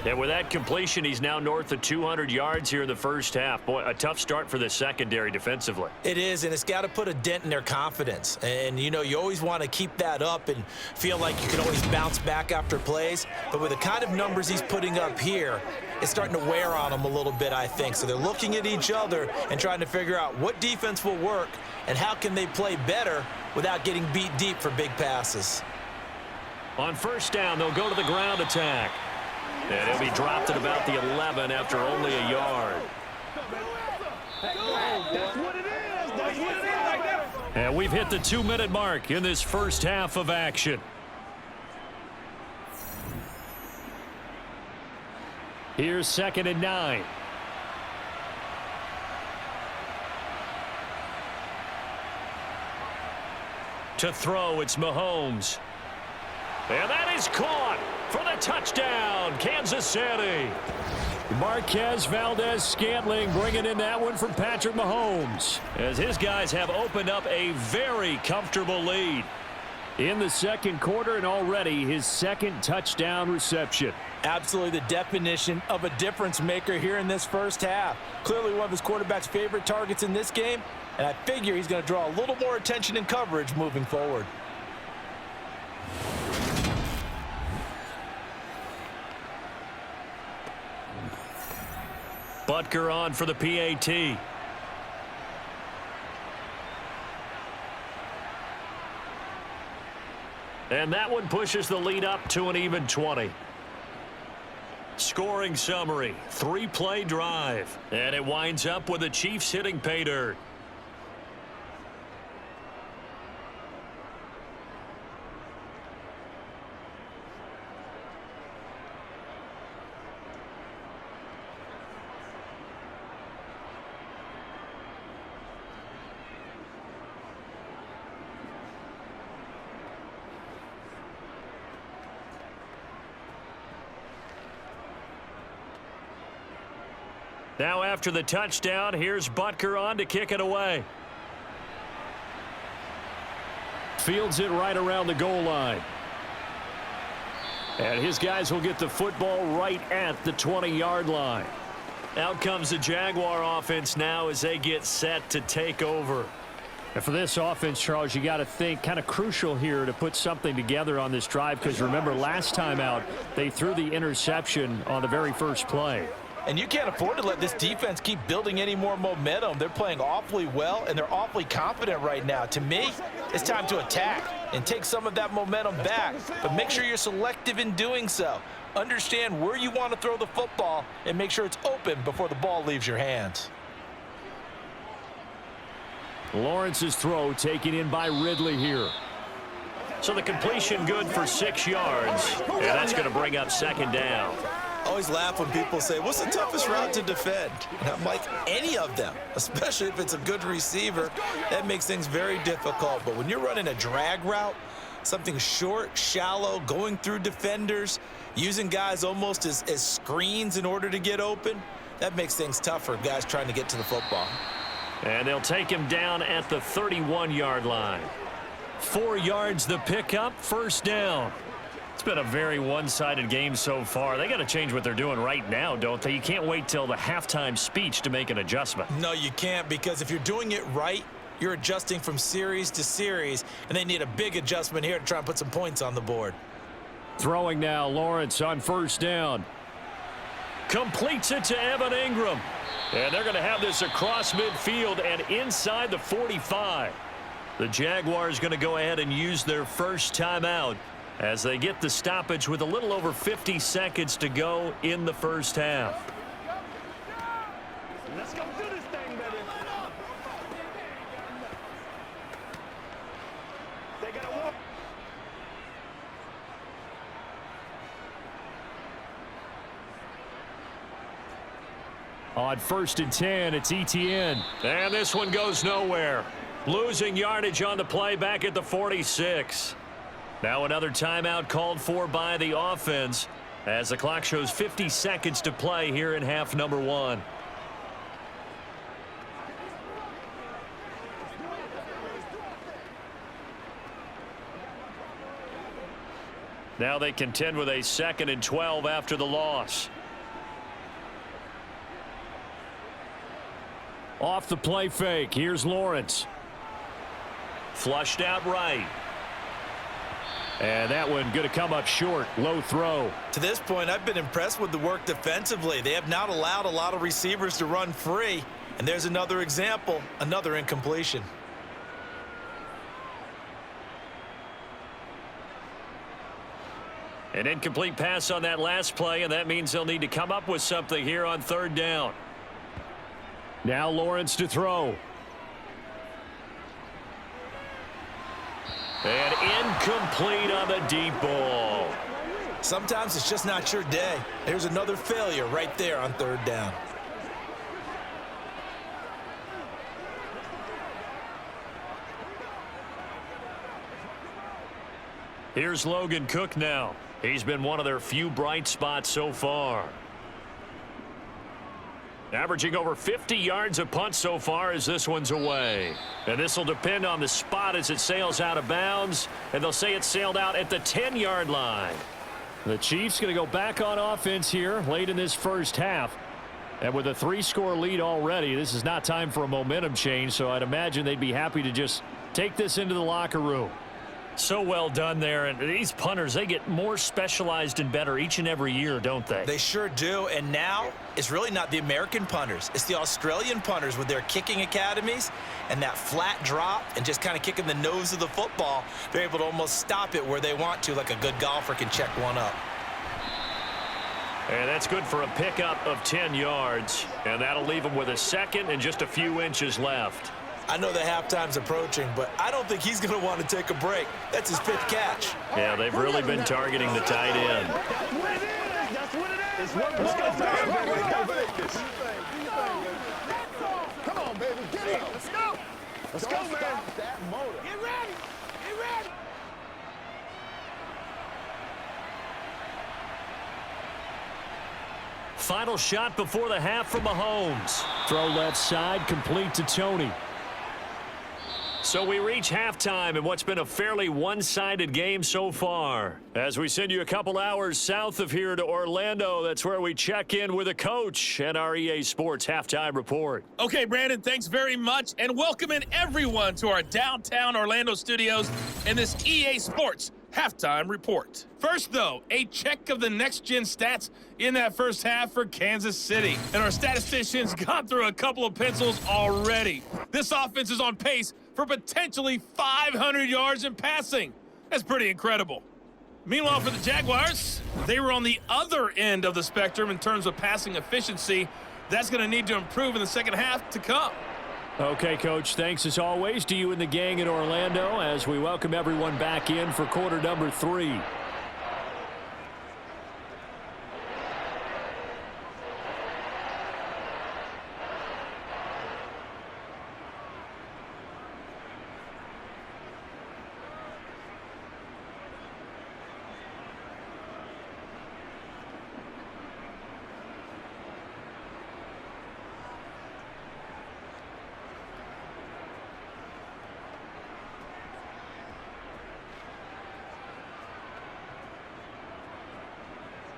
And with that completion, he's now north of 200 yards here in the first half. Boy, a tough start for the secondary defensively. It is, and it's got to put a dent in their confidence. And, you know, you always want to keep that up and feel like you can always bounce back after plays. But with the kind of numbers he's putting up here, it's starting to wear on them a little bit, I think. So they're looking at each other and trying to figure out what defense will work and how can they play better without getting beat deep for big passes. On 1st down, they'll go to the ground attack. And he'll be dropped at about the 11 after only a yard. And we've hit the 2-minute mark in this first half of action. Here's 2nd and 9. To throw, it's Mahomes. And that is caught for the touchdown, Kansas City. Marquez Valdez-Scantling bringing in that one from Patrick Mahomes. As his guys have opened up a very comfortable lead. In the second quarter, and already his 2nd touchdown reception. Absolutely the definition of a difference maker here in this first half. Clearly one of his quarterback's favorite targets in this game, and I figure he's going to draw a little more attention and coverage moving forward. Butker on for the PAT. And that one pushes the lead up to an even 20. Scoring summary, 3-play drive. And it winds up with the Chiefs hitting pay dirt. Now after the touchdown, here's Butker on to kick it away. Fields it right around the goal line. And his guys will get the football right at the 20-yard line. Out comes the Jaguar offense now as they get set to take over. And for this offense, Charles, you got to think kind of crucial here to put something together on this drive, because remember last time out they threw the interception on the very first play. And you can't afford to let this defense keep building any more momentum. They're playing awfully well, and they're awfully confident right now. To me, it's time to attack and take some of that momentum back, but make sure you're selective in doing so. Understand where you want to throw the football and make sure it's open before the ball leaves your hands. Lawrence's throw taken in by Ridley here. So the completion good for 6 yards, and that's going to bring up second down. I always laugh when people say, what's the toughest route to defend? And I'm like, any of them, especially if it's a good receiver. That makes things very difficult. But when you're running a drag route, something short, shallow, going through defenders, using guys almost as screens in order to get open, that makes things tough for guys trying to get to the football. And they'll take him down at the 31-yard line. 4 yards the pickup, first down. It's been a very one-sided game so far. They got to change what they're doing right now, don't they? You can't wait till the halftime speech to make an adjustment. No, you can't, because if you're doing it right, you're adjusting from series to series, and they need a big adjustment here to try and put some points on the board. Throwing now, Lawrence on first down. Completes it to Evan Ingram. And they're going to have this across midfield and inside the 45. The Jaguars going to go ahead and use their first timeout as they get the stoppage with a little over 50 seconds to go in the first half. Let's go do this thing, baby. They gotta walk. On first and 10, it's Etienne. And this one goes nowhere. Losing yardage on the play back at the 46. Now another timeout called for by the offense as the clock shows 50 seconds to play here in half number 1. Now they contend with a 2nd and 12 after the loss. Off the play fake, here's Lawrence. Flushed out right. And that one going to come up short. Low throw. To this point, I've been impressed with the work defensively. They have not allowed a lot of receivers to run free. And there's another example, another incompletion. An incomplete pass on that last play, and that means they'll need to come up with something here on 3rd down. Now Lawrence to throw. And incomplete on the deep ball. Sometimes it's just not your day. There's another failure right there on 3rd down. Here's Logan Cook now. He's been one of their few bright spots so far. Averaging over 50 yards a punt so far as this one's away. And this will depend on the spot as it sails out of bounds. And they'll say it sailed out at the 10-yard line. The Chiefs going to go back on offense here late in this first half. And with a 3-score lead already, this is not time for a momentum change. So I'd imagine they'd be happy to just take this into the locker room. So well done there. And these punters, they get more specialized and better each and every year, don't they? They sure do. And now it's really not the American punters. It's the Australian punters with their kicking academies and that flat drop and just kind of kicking the nose of the football. They're able to almost stop it where they want to, like a good golfer can check one up. And that's good for a pickup of 10 yards. And that'll leave them with a 2nd and just a few inches left. I know the halftime's approaching, but I don't think he's going to want to take a break. That's his 5th catch. Yeah, they've really been targeting the tight end. That's what it is. That's what it is. Let's go, come on, baby. Get it. Let's go. Let's go, man. Stop that motor. Get ready. Get ready. Final shot before the half from Mahomes. Throw left side, complete to Tony. So we reach halftime in what's been a fairly one-sided game so far. As we send you a couple hours south of here to Orlando, that's where we check in with a coach at our EA Sports Halftime Report. Okay, Brandon, thanks very much, and welcome in everyone to our downtown Orlando studios and this EA Sports Halftime Report. First, though, a check of the next-gen stats in that first half for Kansas City. And our statisticians got through a couple of pencils already. This offense is on pace for potentially 500 yards in passing. That's pretty incredible. Meanwhile, for the Jaguars, they were on the other end of the spectrum in terms of passing efficiency. That's going to need to improve in the second half to come. Okay, Coach, thanks as always to you and the gang in Orlando as we welcome everyone back in for quarter number 3.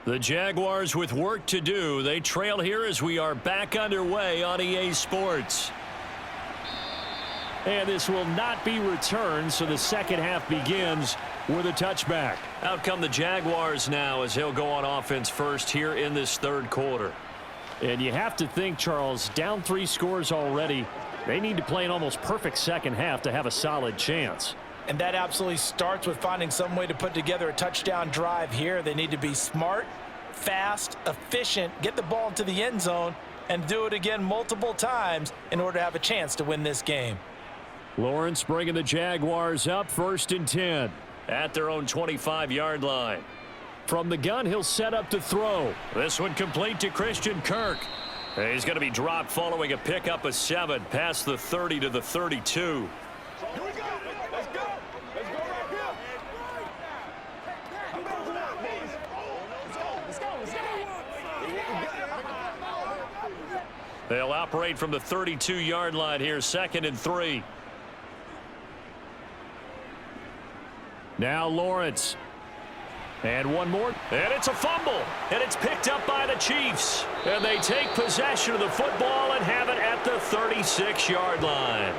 The Jaguars with work to do. They trail here as we are back underway on EA Sports. And this will not be returned, so the second half begins with a touchback. Out come the Jaguars now as he'll go on offense first here in this third quarter. And you have to think, Charles, down 3 scores already. They need to play an almost perfect second half to have a solid chance. And that absolutely starts with finding some way to put together a touchdown drive here. They need to be smart, fast, efficient, get the ball into the end zone, and do it again multiple times in order to have a chance to win this game. Lawrence bringing the Jaguars up, 1st and 10. At their own 25-yard line. From the gun, he'll set up to throw. This one complete to Christian Kirk. He's going to be dropped following a pickup of 7 past the 30 to the 32. They'll operate from the 32-yard line here, 2nd and 3. Now Lawrence. And one more. And it's a fumble. And it's picked up by the Chiefs. And they take possession of the football and have it at the 36-yard line.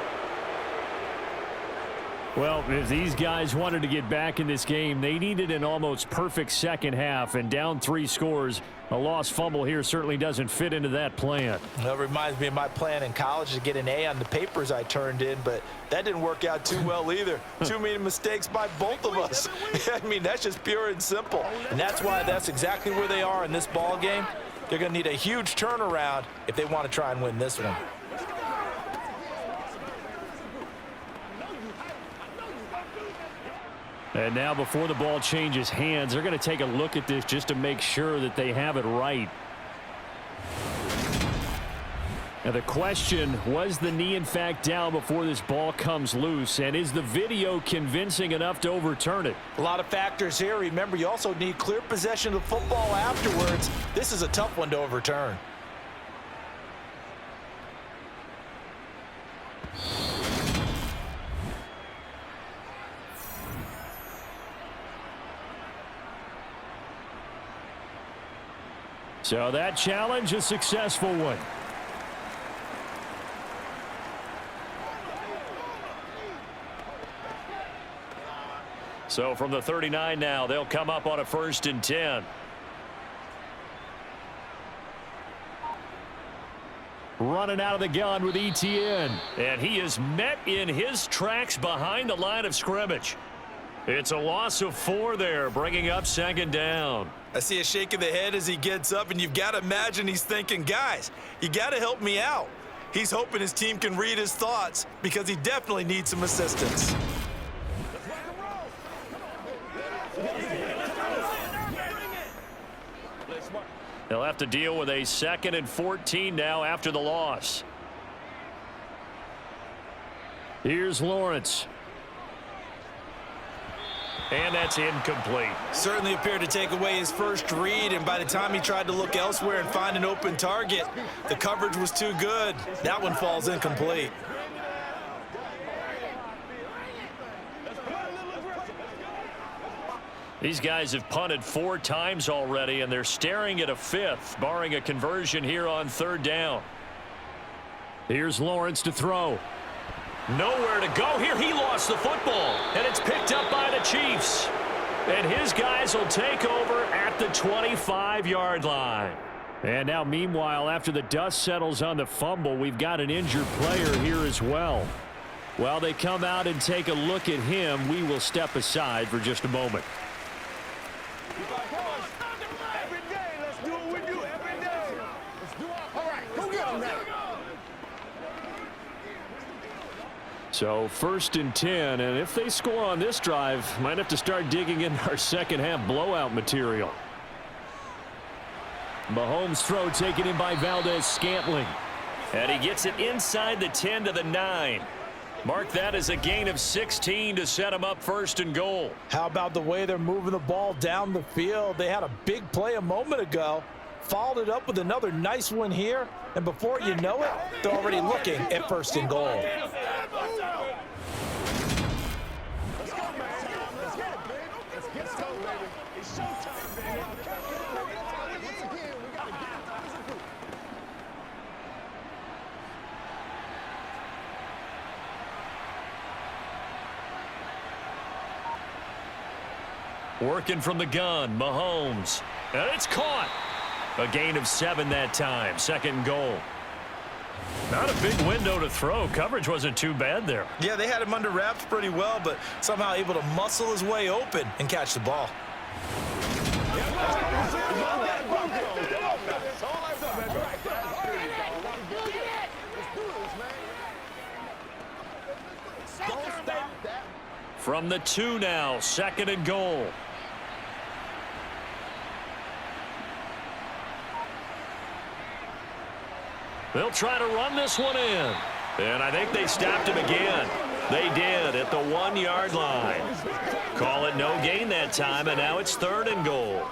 Well, if these guys wanted to get back in this game, they needed an almost perfect second half, and down 3 scores. A lost fumble here certainly doesn't fit into that plan. Well, it reminds me of my plan in college to get an A on the papers I turned in, but that didn't work out too well either. Too many mistakes by both of us. I mean, that's just pure and simple. And that's why that's exactly where they are in this ball game. They're going to need a huge turnaround if they want to try and win this one. And now before the ball changes hands, they're going to take a look at this just to make sure that they have it right. Now the question, was the knee in fact down before this ball comes loose? And is the video convincing enough to overturn it? A lot of factors here. Remember, you also need clear possession of the football afterwards. This is a tough one to overturn. So that challenge, a successful one. So from the 39 now, they'll come up on a 1st and 10. Running out of the gun with ETN. And he is met in his tracks behind the line of scrimmage. It's a loss of 4 there, bringing up 2nd down. I see a shake of the head as he gets up, and you've got to imagine he's thinking, guys, you got to help me out. He's hoping his team can read his thoughts because he definitely needs some assistance. They'll have to deal with a 2nd and 14 now after the loss. Here's Lawrence. And that's incomplete. Certainly appeared to take away his first read, and by the time he tried to look elsewhere and find an open target, the coverage was too good. That one falls incomplete. These guys have punted 4 times already, and they're staring at a 5th, barring a conversion here on 3rd down. Here's Lawrence to throw. Nowhere to go here. He lost the football, and it's picked up by the Chiefs. And his guys will take over at the 25-yard line. And now, meanwhile, after the dust settles on the fumble, we've got an injured player here as well. While they come out and take a look at him, we will step aside for just a moment. Every day, let's do what we do every day. Let's do it. All right, go get him now. So 1st and 10, and if they score on this drive, might have to start digging in our second half blowout material. Mahomes' throw taken in by Valdez-Scantling. And he gets it inside the 10 to the 9. Mark that as a gain of 16 to set him up 1st and goal. How about the way they're moving the ball down the field? They had a big play a moment ago, followed it up with another nice one here, and before you know it, they're already looking at 1st and goal. Let's go, man. Let's get it, baby. Let's get it, baby. It's showtime, baby. Once again, we got to get it done as a group. Working from the gun, Mahomes. And it's caught. A gain of 7 that time. 2nd goal. Not a big window to throw. Coverage wasn't too bad there. Yeah, they had him under wraps pretty well, but somehow able to muscle his way open and catch the ball. From the 2 now, 2nd and goal. They'll try to run this one in. And I think they stopped him again. They did at the 1-yard line. Call it no gain that time, and now it's 3rd and goal.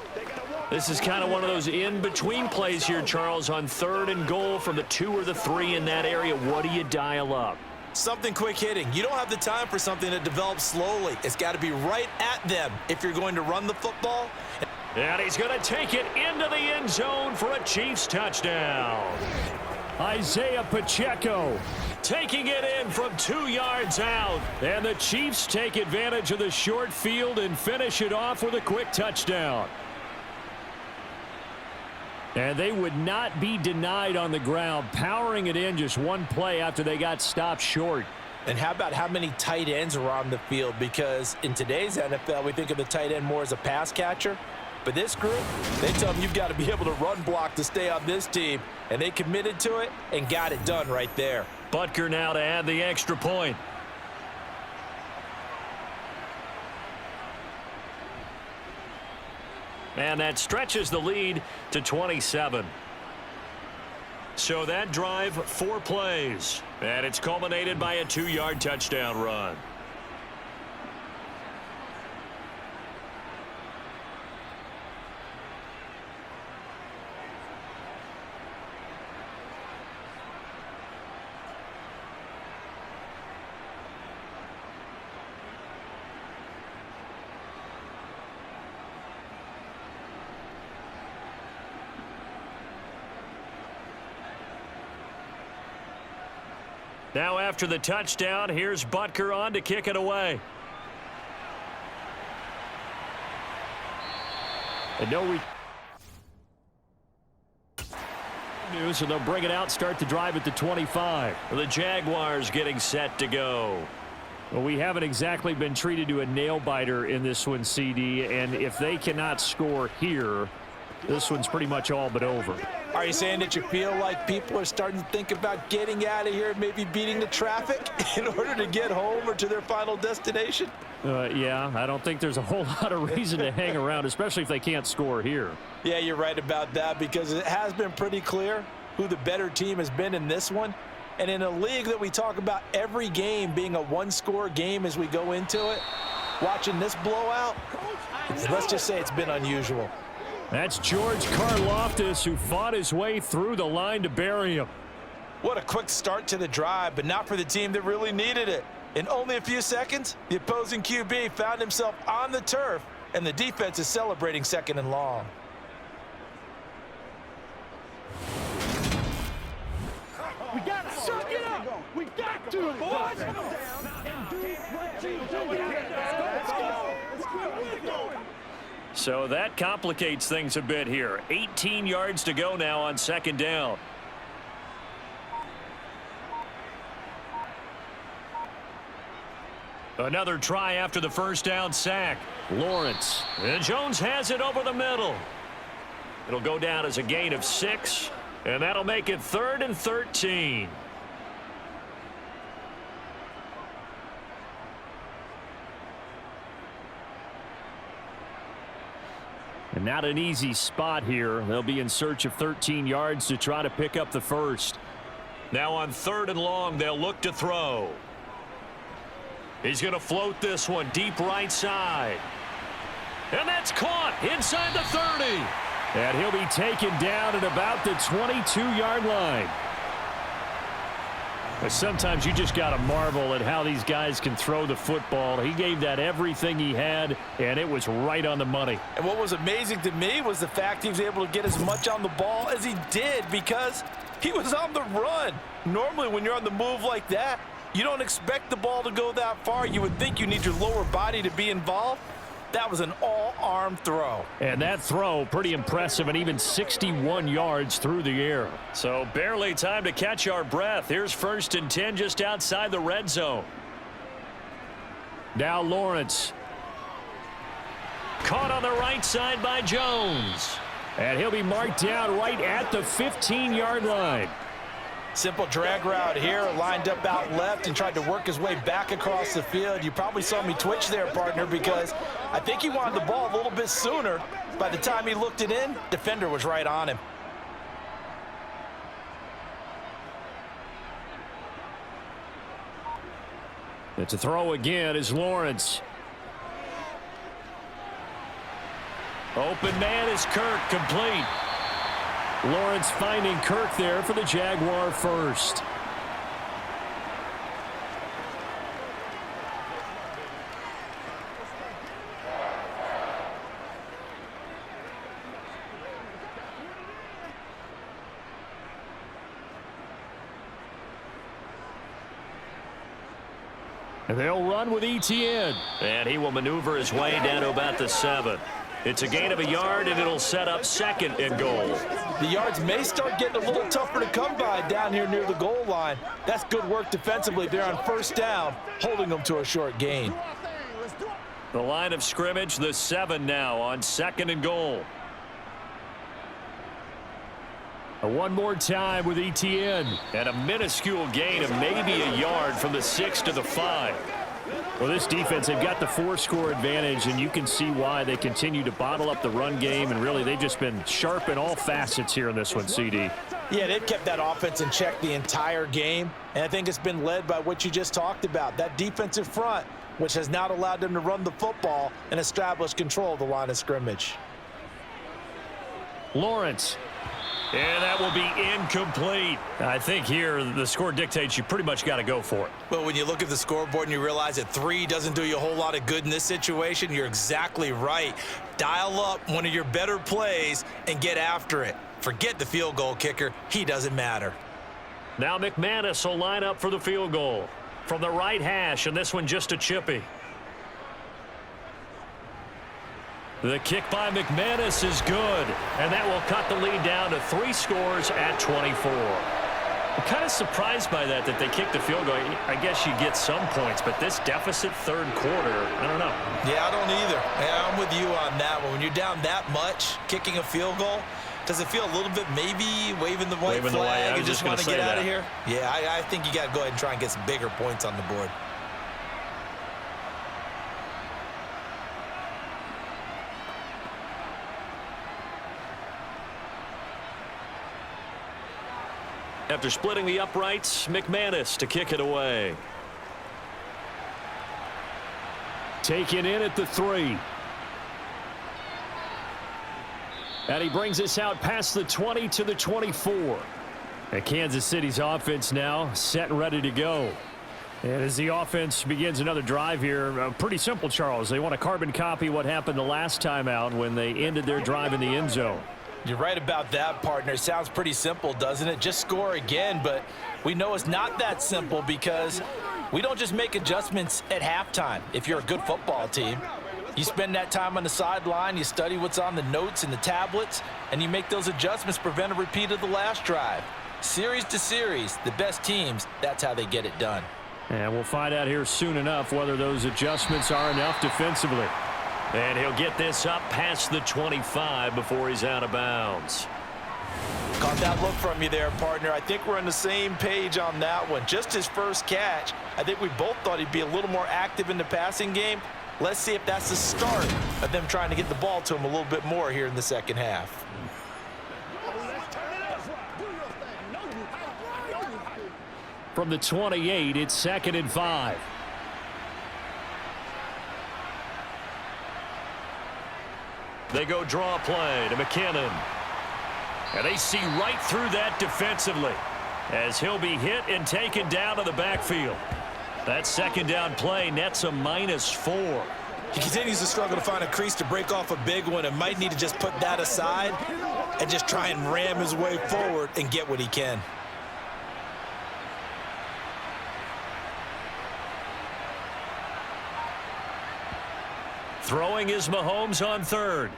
This is kind of one of those in-between plays here, Charles, on 3rd and goal from the 2 or the 3 in that area. What do you dial up? Something quick hitting. You don't have the time for something that develops slowly. It's got to be right at them if you're going to run the football. And he's going to take it into the end zone for a Chiefs touchdown. Isaiah Pacheco Taking it in from 2 yards out. And the Chiefs take advantage of the short field and finish it off with a quick touchdown. And they would not be denied on the ground, powering it in just one play after they got stopped short. And how about how many tight ends are on the field? Because in today's NFL, we think of the tight end more as a pass catcher. But this group, they tell them you've got to be able to run block to stay on this team. And they committed to it and got it done right there. Butker now to add the extra point. And that stretches the lead to 27. So that drive, 4 plays. And it's culminated by a 2-yard touchdown run. Now after the touchdown, here's Butker on to kick it away. And news, and they'll bring it out, start the drive at the 25. The Jaguars getting set to go. Well, we haven't exactly been treated to a nail-biter in this one, CD, and if they cannot score here, this one's pretty much all but over. Are you saying that you feel like people are starting to think about getting out of here, maybe beating the traffic in order to get home or to their final destination? Yeah, I don't think there's a whole lot of reason to hang around, especially if they can't score here. Yeah, you're right about that, because it has been pretty clear who the better team has been in this one. And in a league that we talk about every game being a one-score game as we go into it, watching this blowout, let's just say it's been unusual. That's George Karlaftis, who fought his way through the line to bury him. What a quick start to the drive, but not for the team that really needed it. In only a few seconds, the opposing QB found himself on the turf, and the defense is celebrating 2nd and long. We got to suck it up. We got to, boys. So that complicates things a bit here. 18 yards to go now on 2nd down. Another try after the 1st down sack. Lawrence. And Jones has it over the middle. It'll go down as a gain of 6, and that'll make it 3rd and 13. And not an easy spot here. They'll be in search of 13 yards to try to pick up the 1st. Now on 3rd and long, they'll look to throw. He's going to float this one deep right side. And that's caught inside the 30. And he'll be taken down at about the 22-yard line. But sometimes you just got to marvel at how these guys can throw the football. He gave that everything he had, and it was right on the money. And what was amazing to me was the fact he was able to get as much on the ball as he did because he was on the run. Normally when you're on the move like that, you don't expect the ball to go that far. You would think you need your lower body to be involved. That was an all-arm throw. And that throw, pretty impressive, and even 61 yards through the air. So barely time to catch our breath. Here's 1st and 10 just outside the red zone. Now Lawrence. Caught on the right side by Jones. And he'll be marked down right at the 15-yard line. Simple drag route here, lined up out left and tried to work his way back across the field. You probably saw me twitch there, partner, because I think he wanted the ball a little bit sooner. By the time he looked it in, defender was right on him. It's a throw again is Lawrence. Open man is Kirk, complete. Lawrence finding Kirk there for the Jaguar 1st. And they'll run with ETN. And he will maneuver his way down to about the 7. It's a gain of a yard, and it'll set up 2nd and goal. The yards may start getting a little tougher to come by down here near the goal line. That's good work defensively there on 1st down, holding them to a short gain. The line of scrimmage, the 7 now on 2nd and goal. One more time with ETN. And a minuscule gain of maybe a yard from the 6 to the 5. Well, this defense, they've got the 4-score advantage, and you can see why they continue to bottle up the run game, and really they've just been sharp in all facets here in this one, CD. Yeah, they've kept that offense in check the entire game, and I think it's been led by what you just talked about, that defensive front, which has not allowed them to run the football and establish control of the line of scrimmage. Lawrence. And that will be incomplete. I think here the score dictates you pretty much got to go for it. Well, when you look at the scoreboard and you realize that 3 doesn't do you a whole lot of good in this situation, you're exactly right. Dial up one of your better plays and get after it. Forget the field goal kicker. He doesn't matter. Now McManus will line up for the field goal from the right hash, and this one just a chippy. The kick by McManus is good, and that will cut the lead down to 3 scores at 24. I'm kind of surprised by that they kicked the field goal. I guess you get some points, but this deficit 3rd quarter, I don't know. Yeah, I don't either. Yeah, I'm with you on that one. When you're down that much, kicking a field goal, does it feel a little bit maybe waving the white flag and just want to get out of here? Yeah, I think you got to go ahead and try and get some bigger points on the board. After splitting the uprights, McManus to kick it away. Taken in at the 3. And he brings us out past the 20 to the 24. And Kansas City's offense now set and ready to go. And as the offense begins another drive here, pretty simple, Charles. They want to carbon copy what happened the last time out when they ended their drive in the end zone. You're right about that, partner. Sounds pretty simple, doesn't it? Just score again, but we know it's not that simple because we don't just make adjustments at halftime if you're a good football team. You spend that time on the sideline, you study what's on the notes and the tablets, and you make those adjustments to prevent a repeat of the last drive. Series to series, the best teams, that's how they get it done. And we'll find out here soon enough whether those adjustments are enough defensively. And he'll get this up past the 25 before he's out of bounds. Caught that look from you there, partner. I think we're on the same page on that one. Just his first catch, I think we both thought he'd be a little more active in the passing game. Let's see if that's the start of them trying to get the ball to him a little bit more here in the second half. From the 28, it's 2nd and 5. They go draw play to McKinnon. And they see right through that defensively as he'll be hit and taken down to the backfield. That second down play nets a -4. He continues to struggle to find a crease to break off a big one and might need to just put that aside and just try and ram his way forward and get what he can. Throwing is Mahomes on 3rd.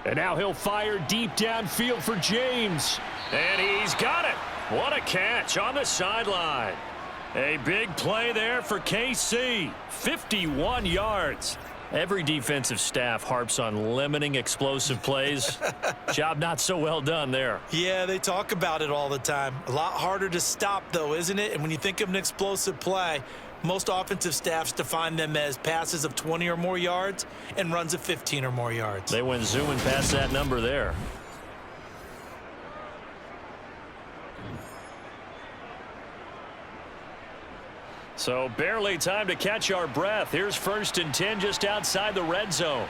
And now he'll fire deep downfield for James. And he's got it. What a catch on the sideline. A big play there for KC. 51 yards. Every defensive staff harps on limiting explosive plays. Job not so well done there. Yeah, they talk about it all the time. A lot harder to stop, though, isn't it? And when you think of an explosive play, most offensive staffs define them as passes of 20 or more yards and runs of 15 or more yards. They went zooming past that number there. So barely time to catch our breath. Here's 1st and 10 just outside the red zone.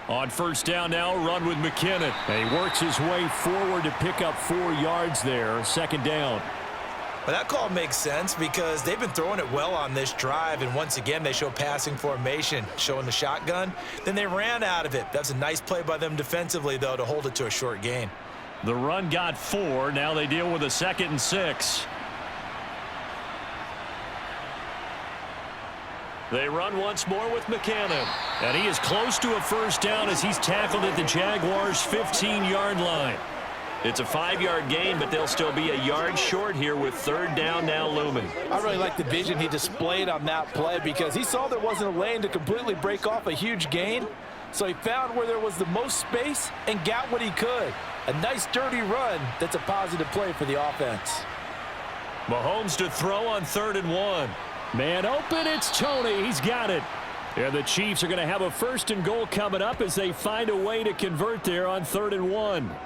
On 1st down now, run with McKinnon. And he works his way forward to pick up 4 yards there. 2nd down. Well, that call makes sense because they've been throwing it well on this drive, and once again they show passing formation, showing the shotgun. Then they ran out of it. That's a nice play by them defensively, though, to hold it to a short gain. The run got 4. Now they deal with a 2nd and 6. They run once more with McKinnon. And he is close to a 1st down as he's tackled at the Jaguars' 15-yard line. It's a 5-yard gain, but they'll still be a yard short here with 3rd down now looming. I really like the vision he displayed on that play because he saw there wasn't a lane to completely break off a huge gain. So he found where there was the most space and got what he could. A nice dirty run that's a positive play for the offense. Mahomes to throw on 3rd and 1. Man open, it's Tony. He's got it. And the Chiefs are going to have a 1st and goal coming up as they find a way to convert there on 3rd and 1.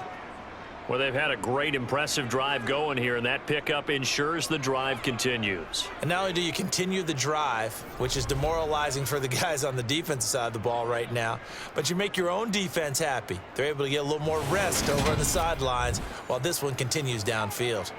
Well, they've had a great, impressive drive going here, and that pickup ensures the drive continues. And not only do you continue the drive, which is demoralizing for the guys on the defensive side of the ball right now, but you make your own defense happy. They're able to get a little more rest over on the sidelines while this one continues downfield.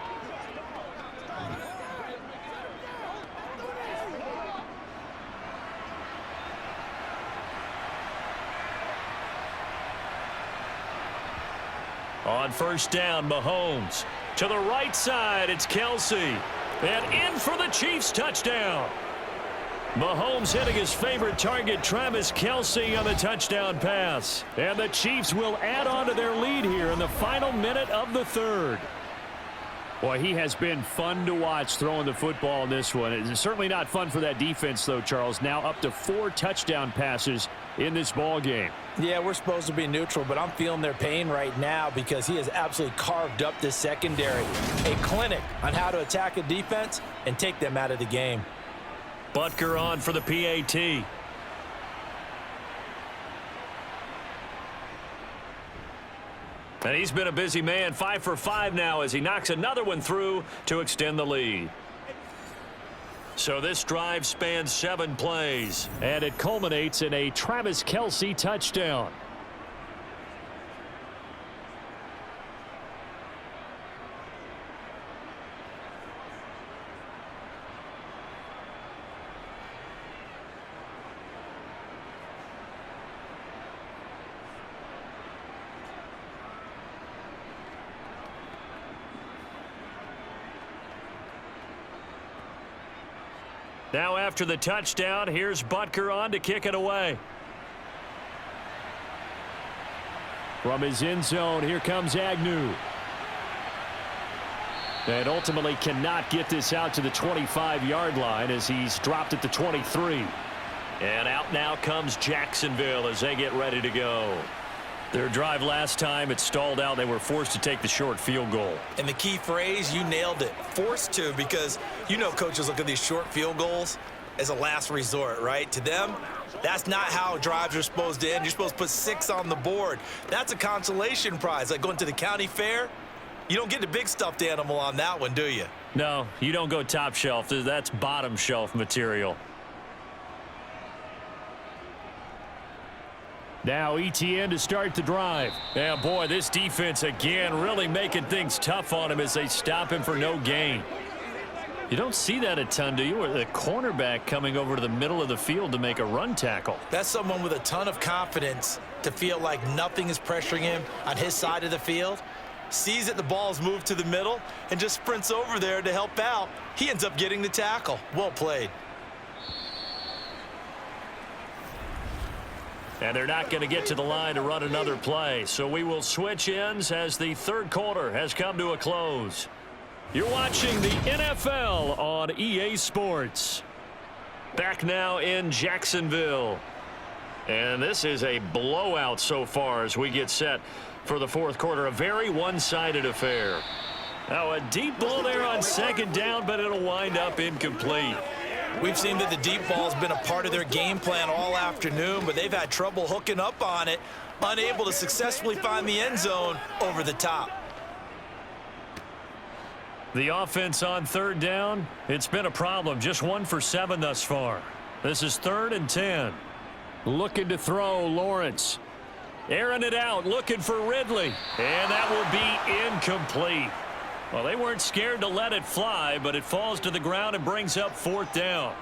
On 1st down, Mahomes. To the right side, it's Kelsey. And in for the Chiefs touchdown. Mahomes hitting his favorite target, Travis Kelsey, on the touchdown pass. And the Chiefs will add on to their lead here in the final minute of the 3rd. Boy, he has been fun to watch throwing the football in this one. It's certainly not fun for that defense, though, Charles. Now up to 4 touchdown passes in this ball game. Yeah, we're supposed to be neutral, but I'm feeling their pain right now because he has absolutely carved up this secondary. A clinic on how to attack a defense and take them out of the game. Butker on for the PAT. And he's been a busy man, 5 for 5 now as he knocks another one through to extend the lead. So this drive spans 7 plays. And it culminates in a Travis Kelce touchdown. Now after the touchdown, here's Butker on to kick it away. From his end zone, here comes Agnew. And ultimately cannot get this out to the 25-yard line as he's dropped at the 23. And out now comes Jacksonville as they get ready to go. Their drive last time, it stalled out. They were forced to take the short field goal. And the key phrase, you nailed it, forced to, because you know coaches look at these short field goals as a last resort, right? To them, that's not how drives are supposed to end. You're supposed to put 6 on the board. That's a consolation prize. Like going to the county fair, you don't get the big stuffed animal on that one, do you? No, you don't go top shelf. That's bottom shelf material. Now ETN to start the drive. Yeah, boy, this defense again really making things tough on him as they stop him for no gain. You don't see that a ton, do you? Or the cornerback coming over to the middle of the field to make a run tackle. That's someone with a ton of confidence to feel like nothing is pressuring him on his side of the field. Sees that the ball's moved to the middle and just sprints over there to help out. He ends up getting the tackle. Well played. And they're not going to get to the line to run another play. So we will switch ends as the third quarter has come to a close. You're watching the NFL on EA Sports. Back now in Jacksonville. And this is a blowout so far as we get set for the fourth quarter. A very one-sided affair. Now a deep ball there on second down, but it'll wind up incomplete. We've seen that the deep ball has been a part of their game plan all afternoon, but they've had trouble hooking up on it, unable to successfully find the end zone over the top. The offense on third down, it's been a problem. Just 1 for 7 thus far. This is 3rd and 10. Looking to throw, Lawrence. Airing it out, looking for Ridley. And that will be incomplete. Well, they weren't scared to let it fly, but it falls to the ground and brings up 4th down.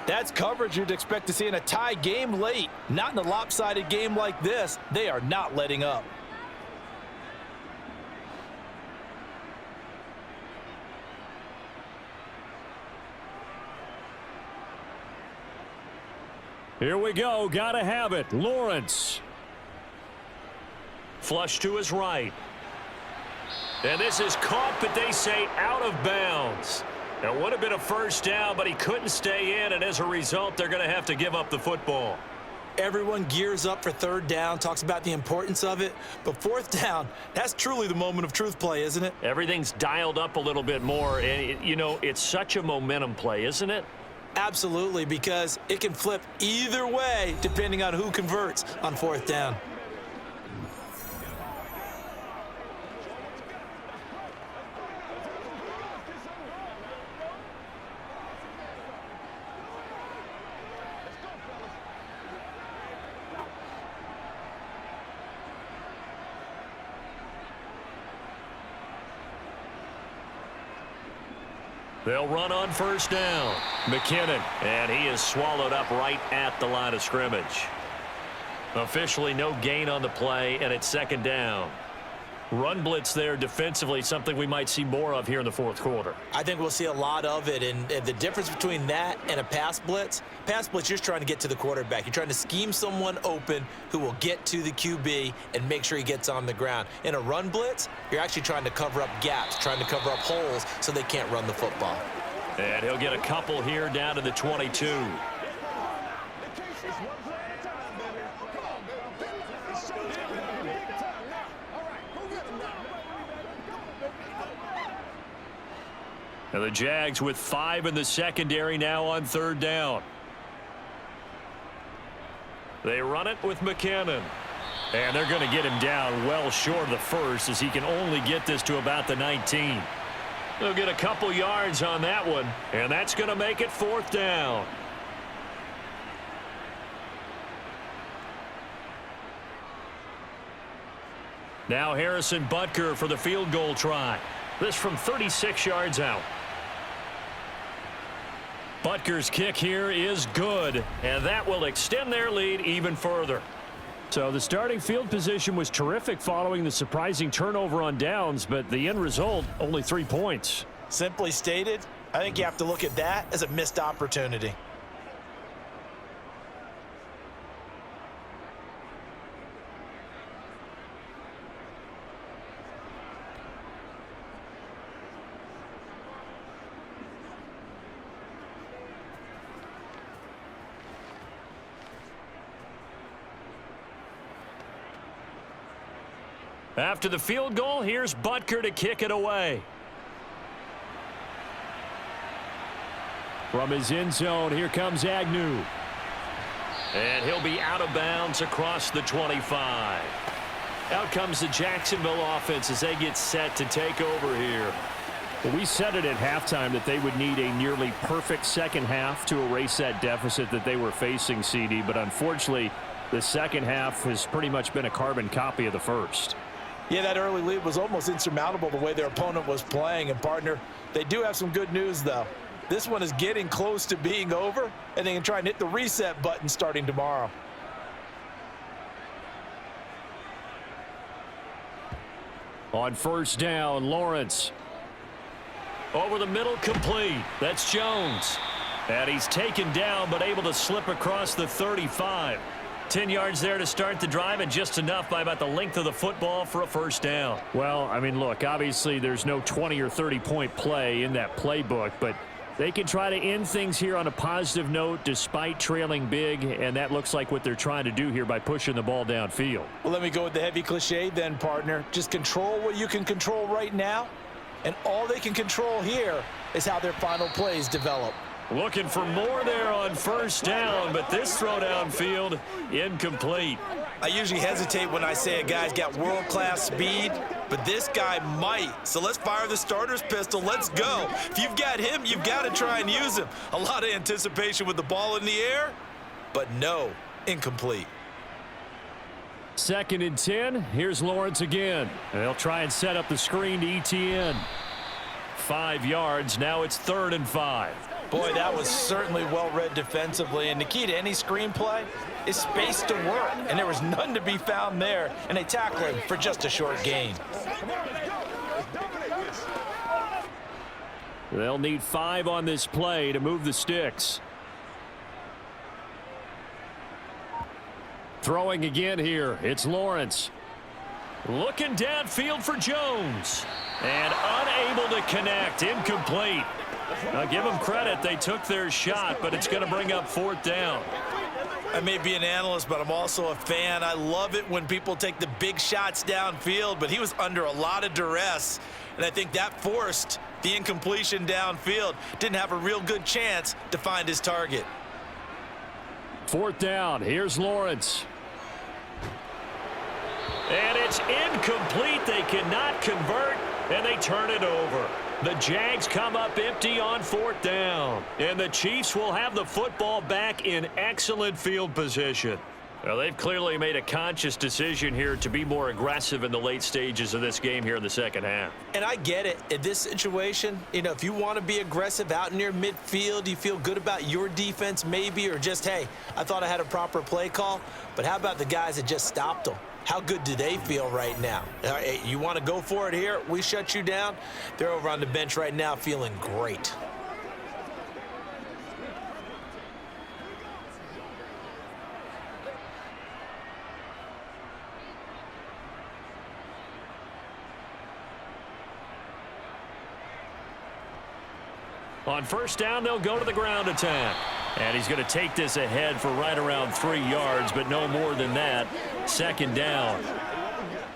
That's coverage you'd expect to see in a tie game late. Not in a lopsided game like this. They are not letting up. Here we go. Gotta have it. Lawrence. Flush to his right. And this is caught, but they say out of bounds. It would have been a first down, but he couldn't stay in, and as a result, they're going to have to give up the football. Everyone gears up for third down, talks about the importance of it, but fourth down, that's truly the moment of truth play, isn't it? Everything's dialed up a little bit more, and, you know, it's such a momentum play, isn't it? Absolutely, because it can flip either way depending on who converts on fourth down. They'll run on first down. McKinnon, and he is swallowed up right at the line of scrimmage. Officially no gain on the play, and it's second down. Run blitz there defensively, something we might see more of here in the fourth quarter. I think we'll see a lot of it, and the difference between that and a pass blitz, you're just trying to get to the quarterback. You're trying to scheme someone open who will get to the QB and make sure he gets on the ground. In a run blitz, you're actually trying to cover up gaps, trying to cover up holes so they can't run the football. And he'll get a couple here down to the 22. And the Jags with 5 in the secondary now on third down. They run it with McKinnon. And they're going to get him down well short of the first as he can only get this to about the 19. They'll get a couple yards on that one, and that's going to make it 4th down. Now Harrison Butker for the field goal try. This from 36 yards out. Butker's kick here is good, and that will extend their lead even further. So the starting field position was terrific following the surprising turnover on downs, but the end result, only 3 points. Simply stated, I think you have to look at that as a missed opportunity. After the field goal, here's Butker to kick it away. From his end zone, here comes Agnew. And he'll be out of bounds across the 25. Out comes the Jacksonville offense as they get set to take over here. Well, we said it at halftime that they would need a nearly perfect second half to erase that deficit that they were facing, CD. But unfortunately, the second half has pretty much been a carbon copy of the first. Yeah, that early lead was almost insurmountable the way their opponent was playing. And, partner, they do have some good news, though. This one is getting close to being over, and they can try and hit the reset button starting tomorrow. On first down, Lawrence. Over the middle, complete. That's Jones. And he's taken down, but able to slip across the 35. 10 yards there to start the drive, and just enough by about the length of the football for a first down. Well, I mean, look, obviously there's no 20 or 30-point play in that playbook, but they can try to end things here on a positive note despite trailing big, and that looks like what they're trying to do here by pushing the ball downfield. Well, let me go with the heavy cliche then, partner. Just control what you can control right now, and all they can control here is how their final plays develop. Looking for more there on first down, but this throw downfield, incomplete. I usually hesitate when I say a guy's got world-class speed, but this guy might. So let's fire the starter's pistol. Let's go. If you've got him, you've got to try and use him. A lot of anticipation with the ball in the air, but no, incomplete. 2nd and 10. Here's Lawrence again. They'll try and set up the screen to ETN. 5 yards. Now it's 3rd and 5. Boy, that was certainly well-read defensively, and the key to any screenplay is space to work, and there was none to be found there, and they tackle him for just a short gain. They'll need 5 on this play to move the sticks. Throwing again here, it's Lawrence. Looking downfield for Jones, and unable to connect, incomplete. Now give them credit, they took their shot, but it's going to bring up 4th down. I may be an analyst, but I'm also a fan. I love it when people take the big shots downfield, but he was under a lot of duress, and I think that forced the incompletion downfield. Didn't have a real good chance to find his target. 4th down, here's Lawrence. And it's incomplete. They cannot convert, and they turn it over. The Jags come up empty on 4th down, and the Chiefs will have the football back in excellent field position. Well, they've clearly made a conscious decision here to be more aggressive in the late stages of this game here in the second half. And I get it. In this situation, you know, if you want to be aggressive out near midfield, you feel good about your defense maybe, or just, hey, I thought I had a proper play call. But how about the guys that just stopped them? How good do they feel right now? Hey, you want to go for it here? We shut you down. They're over on the bench right now feeling great. On first down, they'll go to the ground attack. And he's going to take this ahead for right around 3 yards, but no more than that. 2nd down.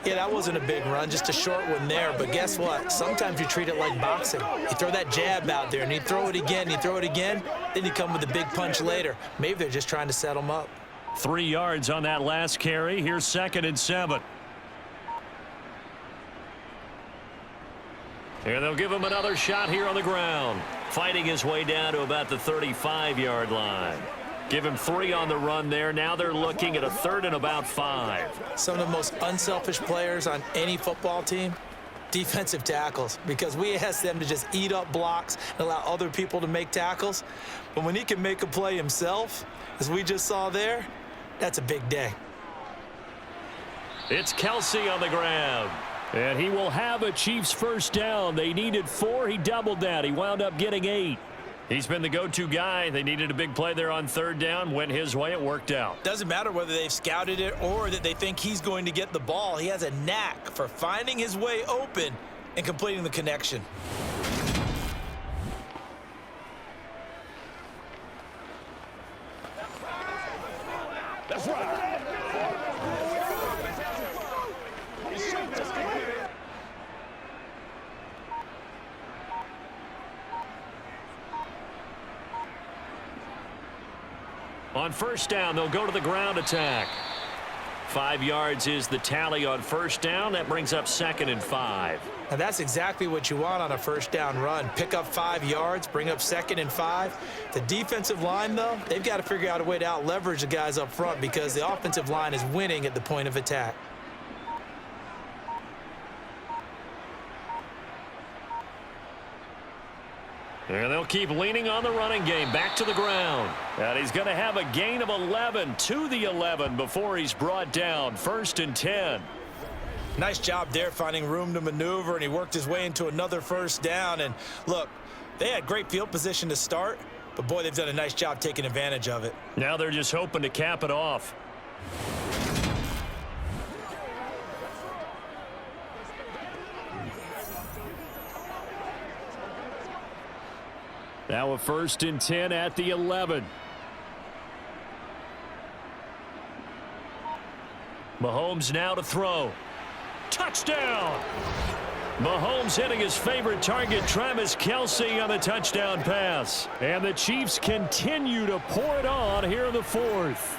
Yeah, that wasn't a big run, just a short one there. But guess what? Sometimes you treat it like boxing. You throw that jab out there, and you throw it again, then you come with a big punch later. Maybe they're just trying to set them up. 3 yards on that last carry. Here's 2nd and 7. And they'll give him another shot here on the ground. Fighting his way down to about the 35-yard line. Give him 3 on the run there. Now they're looking at a 3rd and about 5. Some of the most unselfish players on any football team, defensive tackles, because we ask them to just eat up blocks and allow other people to make tackles. But when he can make a play himself, as we just saw there, that's a big day. It's Kelsey on the ground. And he will have a Chiefs first down. They needed 4. He doubled that. He wound up getting 8. He's been the go-to guy. They needed a big play there on 3rd down. Went his way. It worked out. Doesn't matter whether they've scouted it or that they think he's going to get the ball. He has a knack for finding his way open and completing the connection. That's right. On 1st down, they'll go to the ground attack. 5 yards is the tally on 1st down. That brings up 2nd and 5. And that's exactly what you want on a 1st down run. Pick up 5 yards, bring up 2nd and 5. The defensive line, though, they've got to figure out a way to out-leverage the guys up front because the offensive line is winning at the point of attack. And they'll keep leaning on the running game. Back to the ground. And he's going to have a gain of 11 to the 11 before he's brought down. 1st and 10. Nice job there finding room to maneuver, and he worked his way into another 1st down. And look, they had great field position to start, but boy, they've done a nice job taking advantage of it. Now they're just hoping to cap it off. Now a 1st and 10 at the 11. Mahomes now to throw. Touchdown! Mahomes hitting his favorite target, Travis Kelce, on the touchdown pass. And the Chiefs continue to pour it on here in the 4th.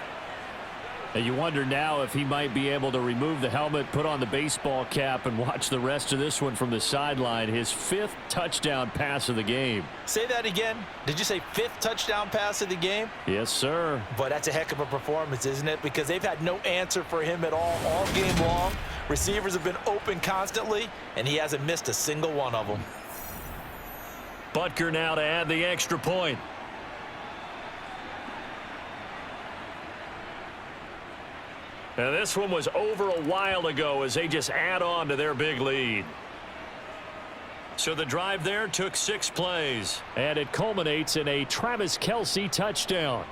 And you wonder now if he might be able to remove the helmet, put on the baseball cap, and watch the rest of this one from the sideline. His 5th touchdown pass of the game. Say that again. Did you say 5th touchdown pass of the game? Yes, sir. But that's a heck of a performance, isn't it? Because they've had no answer for him at all game long. Receivers have been open constantly, and he hasn't missed a single one of them. Butker now to add the extra point. Now this one was over a while ago as they just add on to their big lead. So the drive there took 6 plays. And it culminates in a Travis Kelce touchdown.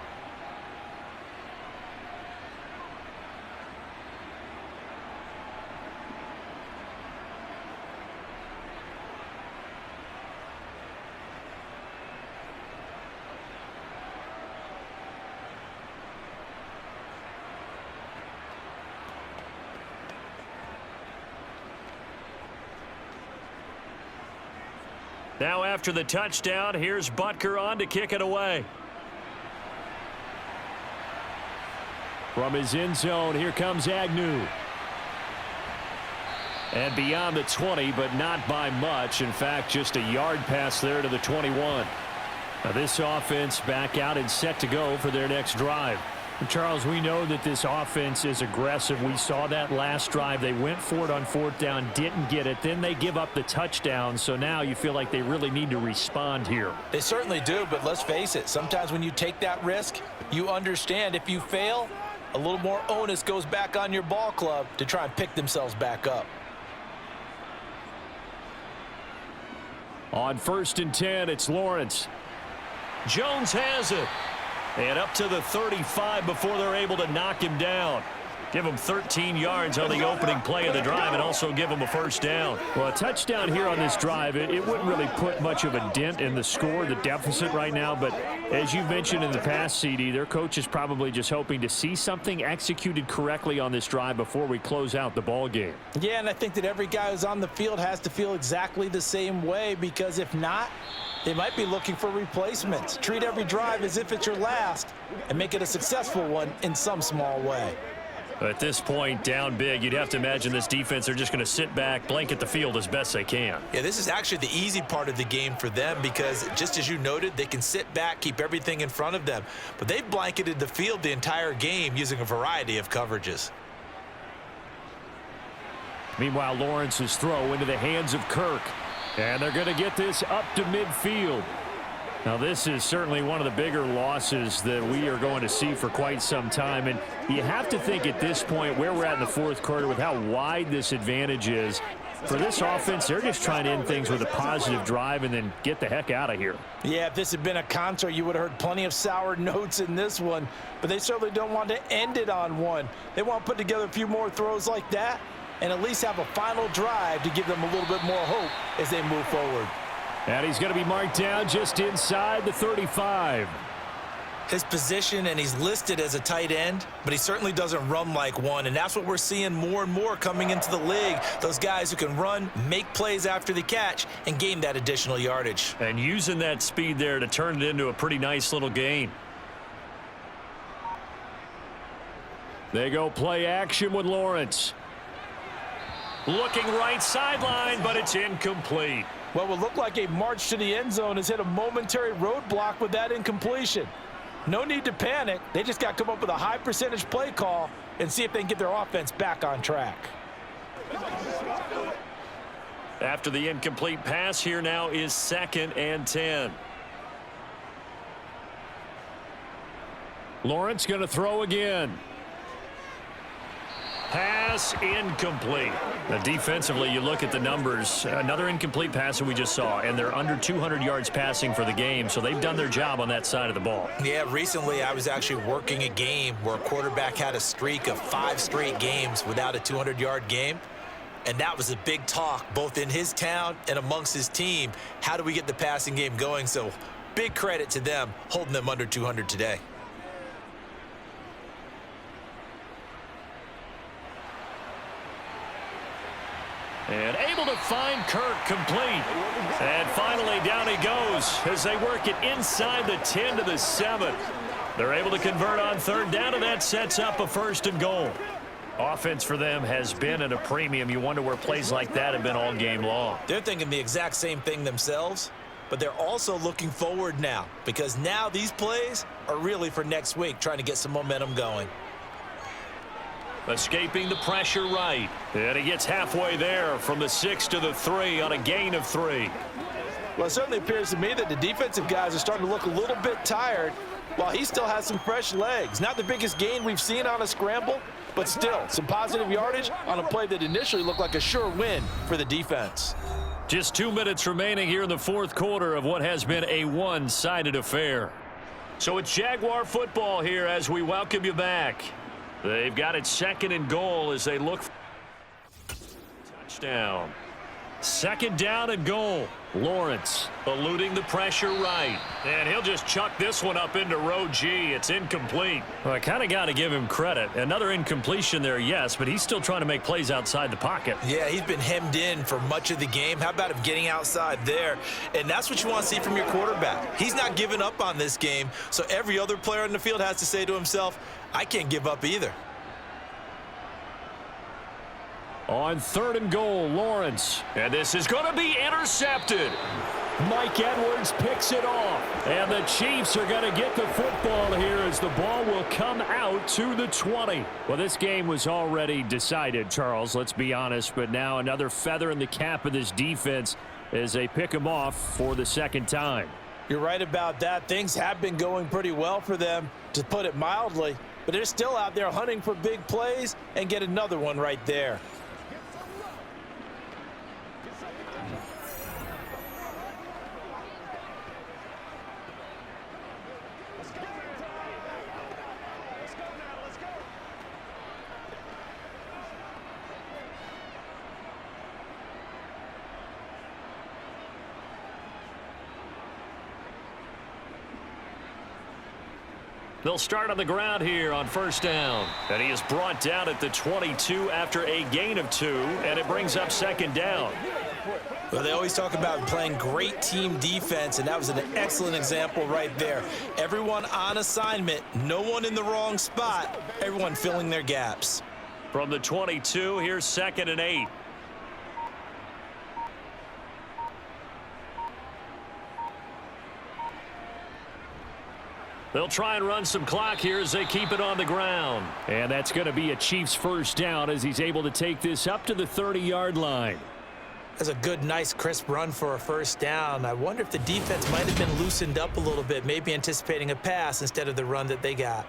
Now after the touchdown, here's Butker on to kick it away. From his end zone, here comes Agnew. And beyond the 20, but not by much. In fact, just a yard pass there to the 21. Now this offense back out and set to go for their next drive. Charles, we know that this offense is aggressive. We saw that last drive. They went for it on 4th down, didn't get it. Then they give up the touchdown. So now you feel like they really need to respond here. They certainly do, but let's face it. Sometimes when you take that risk, you understand if you fail, a little more onus goes back on your ball club to try and pick themselves back up. On 1st and 10, it's Lawrence. Jones has it. And up to the 35 before they're able to knock him down. Give him 13 yards on the opening play of the drive and also give him a 1st down. Well, a touchdown here on this drive, it wouldn't really put much of a dent in the score, the deficit right now. But as you mentioned in the past, CD, their coach is probably just hoping to see something executed correctly on this drive before we close out the ball game. Yeah, and I think that every guy who's on the field has to feel exactly the same way, because if not, they might be looking for replacements. Treat every drive as if it's your last and make it a successful one in some small way. At this point, down big, you'd have to imagine this defense, they're just going to sit back, blanket the field as best they can. Yeah, this is actually the easy part of the game for them because, just as you noted, they can sit back, keep everything in front of them. But they've blanketed the field the entire game using a variety of coverages. Meanwhile, Lawrence's throw into the hands of Kirk. And they're going to get this up to midfield. Now, this is certainly one of the bigger losses that we are going to see for quite some time. And you have to think at this point where we're at in the fourth quarter with how wide this advantage is. For this offense, they're just trying to end things with a positive drive and then get the heck out of here. Yeah, if this had been a concert, you would have heard plenty of sour notes in this one. But they certainly don't want to end it on one. They want to put together a few more throws like that and at least have a final drive to give them a little bit more hope as they move forward. And he's going to be marked down just inside the 35. His position, and he's listed as a tight end, but he certainly doesn't run like one, and that's what we're seeing more and more coming into the league. Those guys who can run, make plays after the catch, and gain that additional yardage. And using that speed there to turn it into a pretty nice little gain. They go play action with Lawrence. Looking right sideline, but it's incomplete. What would look like a march to the end zone has hit a momentary roadblock with that incompletion. No need to panic. They just got to come up with a high percentage play call and see if they can get their offense back on track. After the incomplete pass, here now is 2nd and 10. Lawrence going to throw again. Pass incomplete. Now, defensively, you look at the numbers. Another incomplete pass that we just saw, and they're under 200 yards passing for the game, so they've done their job on that side of the ball. Yeah, recently I was actually working a game where a quarterback had a streak of 5 straight games without a 200-yard game, and that was a big talk both in his town and amongst his team. How do we get the passing game going? So big credit to them holding them under 200 today. And able to find Kirk complete. And finally down he goes as they work it inside the 10 to the 7. They're able to convert on 3rd down, and that sets up a 1st and goal. Offense for them has been at a premium. You wonder where plays like that have been all game long. They're thinking the exact same thing themselves, but they're also looking forward now because now these plays are really for next week, trying to get some momentum going. Escaping the pressure right. And he gets halfway there from the 6 to the 3 on a gain of 3. Well, it certainly appears to me that the defensive guys are starting to look a little bit tired while he still has some fresh legs. Not the biggest gain we've seen on a scramble, but still some positive yardage on a play that initially looked like a sure win for the defense. Just 2 minutes remaining here in the fourth quarter of what has been a one-sided affair. So it's Jaguar football here as we welcome you back. They've got it 2nd and goal as they look for touchdown. 2nd down and goal. Lawrence eluding the pressure right. And he'll just chuck this one up into row G. It's incomplete. Well, I kind of got to give him credit. Another incompletion there, yes, but he's still trying to make plays outside the pocket. Yeah, he's been hemmed in for much of the game. How about him getting outside there? And that's what you want to see from your quarterback. He's not giving up on this game, so every other player on the field has to say to himself, I can't give up either. On 3rd and goal, Lawrence. And this is going to be intercepted. Mike Edwards picks it off. And the Chiefs are going to get the football here as the ball will come out to the 20. Well, this game was already decided, Charles, let's be honest. But now another feather in the cap of this defense as they pick him off for the 2nd time. You're right about that. Things have been going pretty well for them, to put it mildly. But they're still out there hunting for big plays and get another one right there. They'll start on the ground here on 1st down. And he is brought down at the 22 after a gain of 2, and it brings up 2nd down. Well, they always talk about playing great team defense, and that was an excellent example right there. Everyone on assignment, no one in the wrong spot, everyone filling their gaps. From the 22, here's 2nd and 8. They'll try and run some clock here as they keep it on the ground. And that's going to be a Chiefs first down as he's able to take this up to the 30-yard line. That's a good, nice, crisp run for a first down. I wonder if the defense might have been loosened up a little bit, maybe anticipating a pass instead of the run that they got.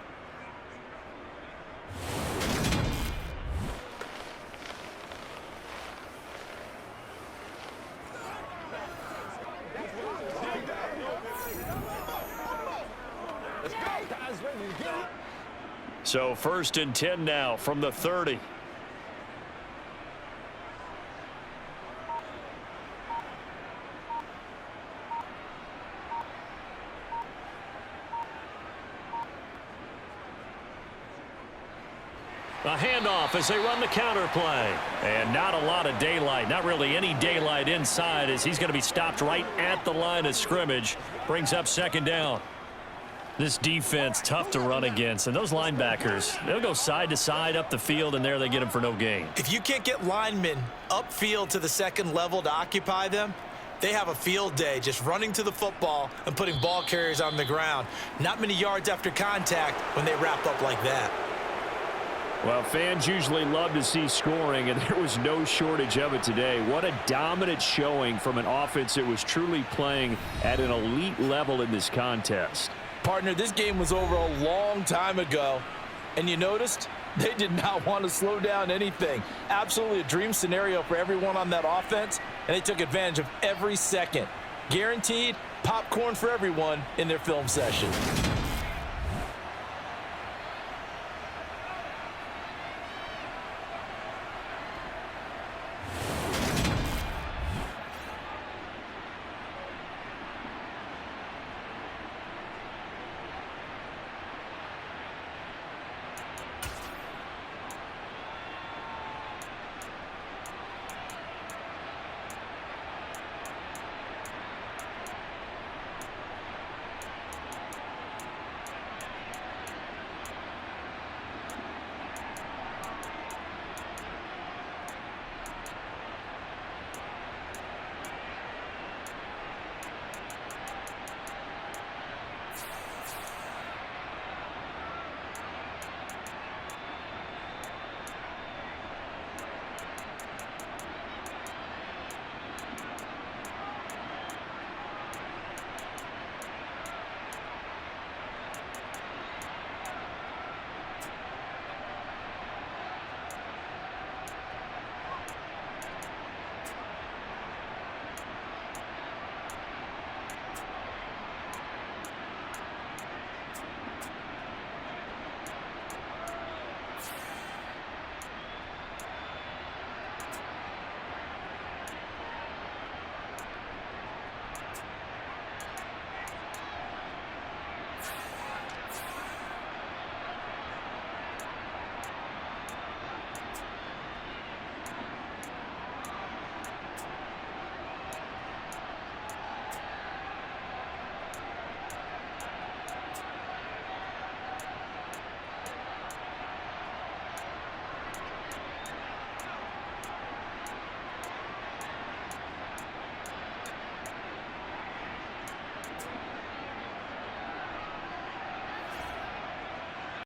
So 1st and 10 now from the 30. A handoff as they run the counter play. And not a lot of daylight, not really any daylight inside as he's going to be stopped right at the line of scrimmage. Brings up 2nd down. This defense, tough to run against. And those linebackers, they'll go side to side up the field, and there they get them for no gain. If you can't get linemen upfield to the 2nd level to occupy them, they have a field day just running to the football and putting ball carriers on the ground. Not many yards after contact when they wrap up like that. Well, fans usually love to see scoring, and there was no shortage of it today. What a dominant showing from an offense that was truly playing at an elite level in this contest. Partner, this game was over a long time ago, and you noticed they did not want to slow down anything. Absolutely a dream scenario for everyone on that offense, and they took advantage of every second. Guaranteed popcorn for everyone in their film session.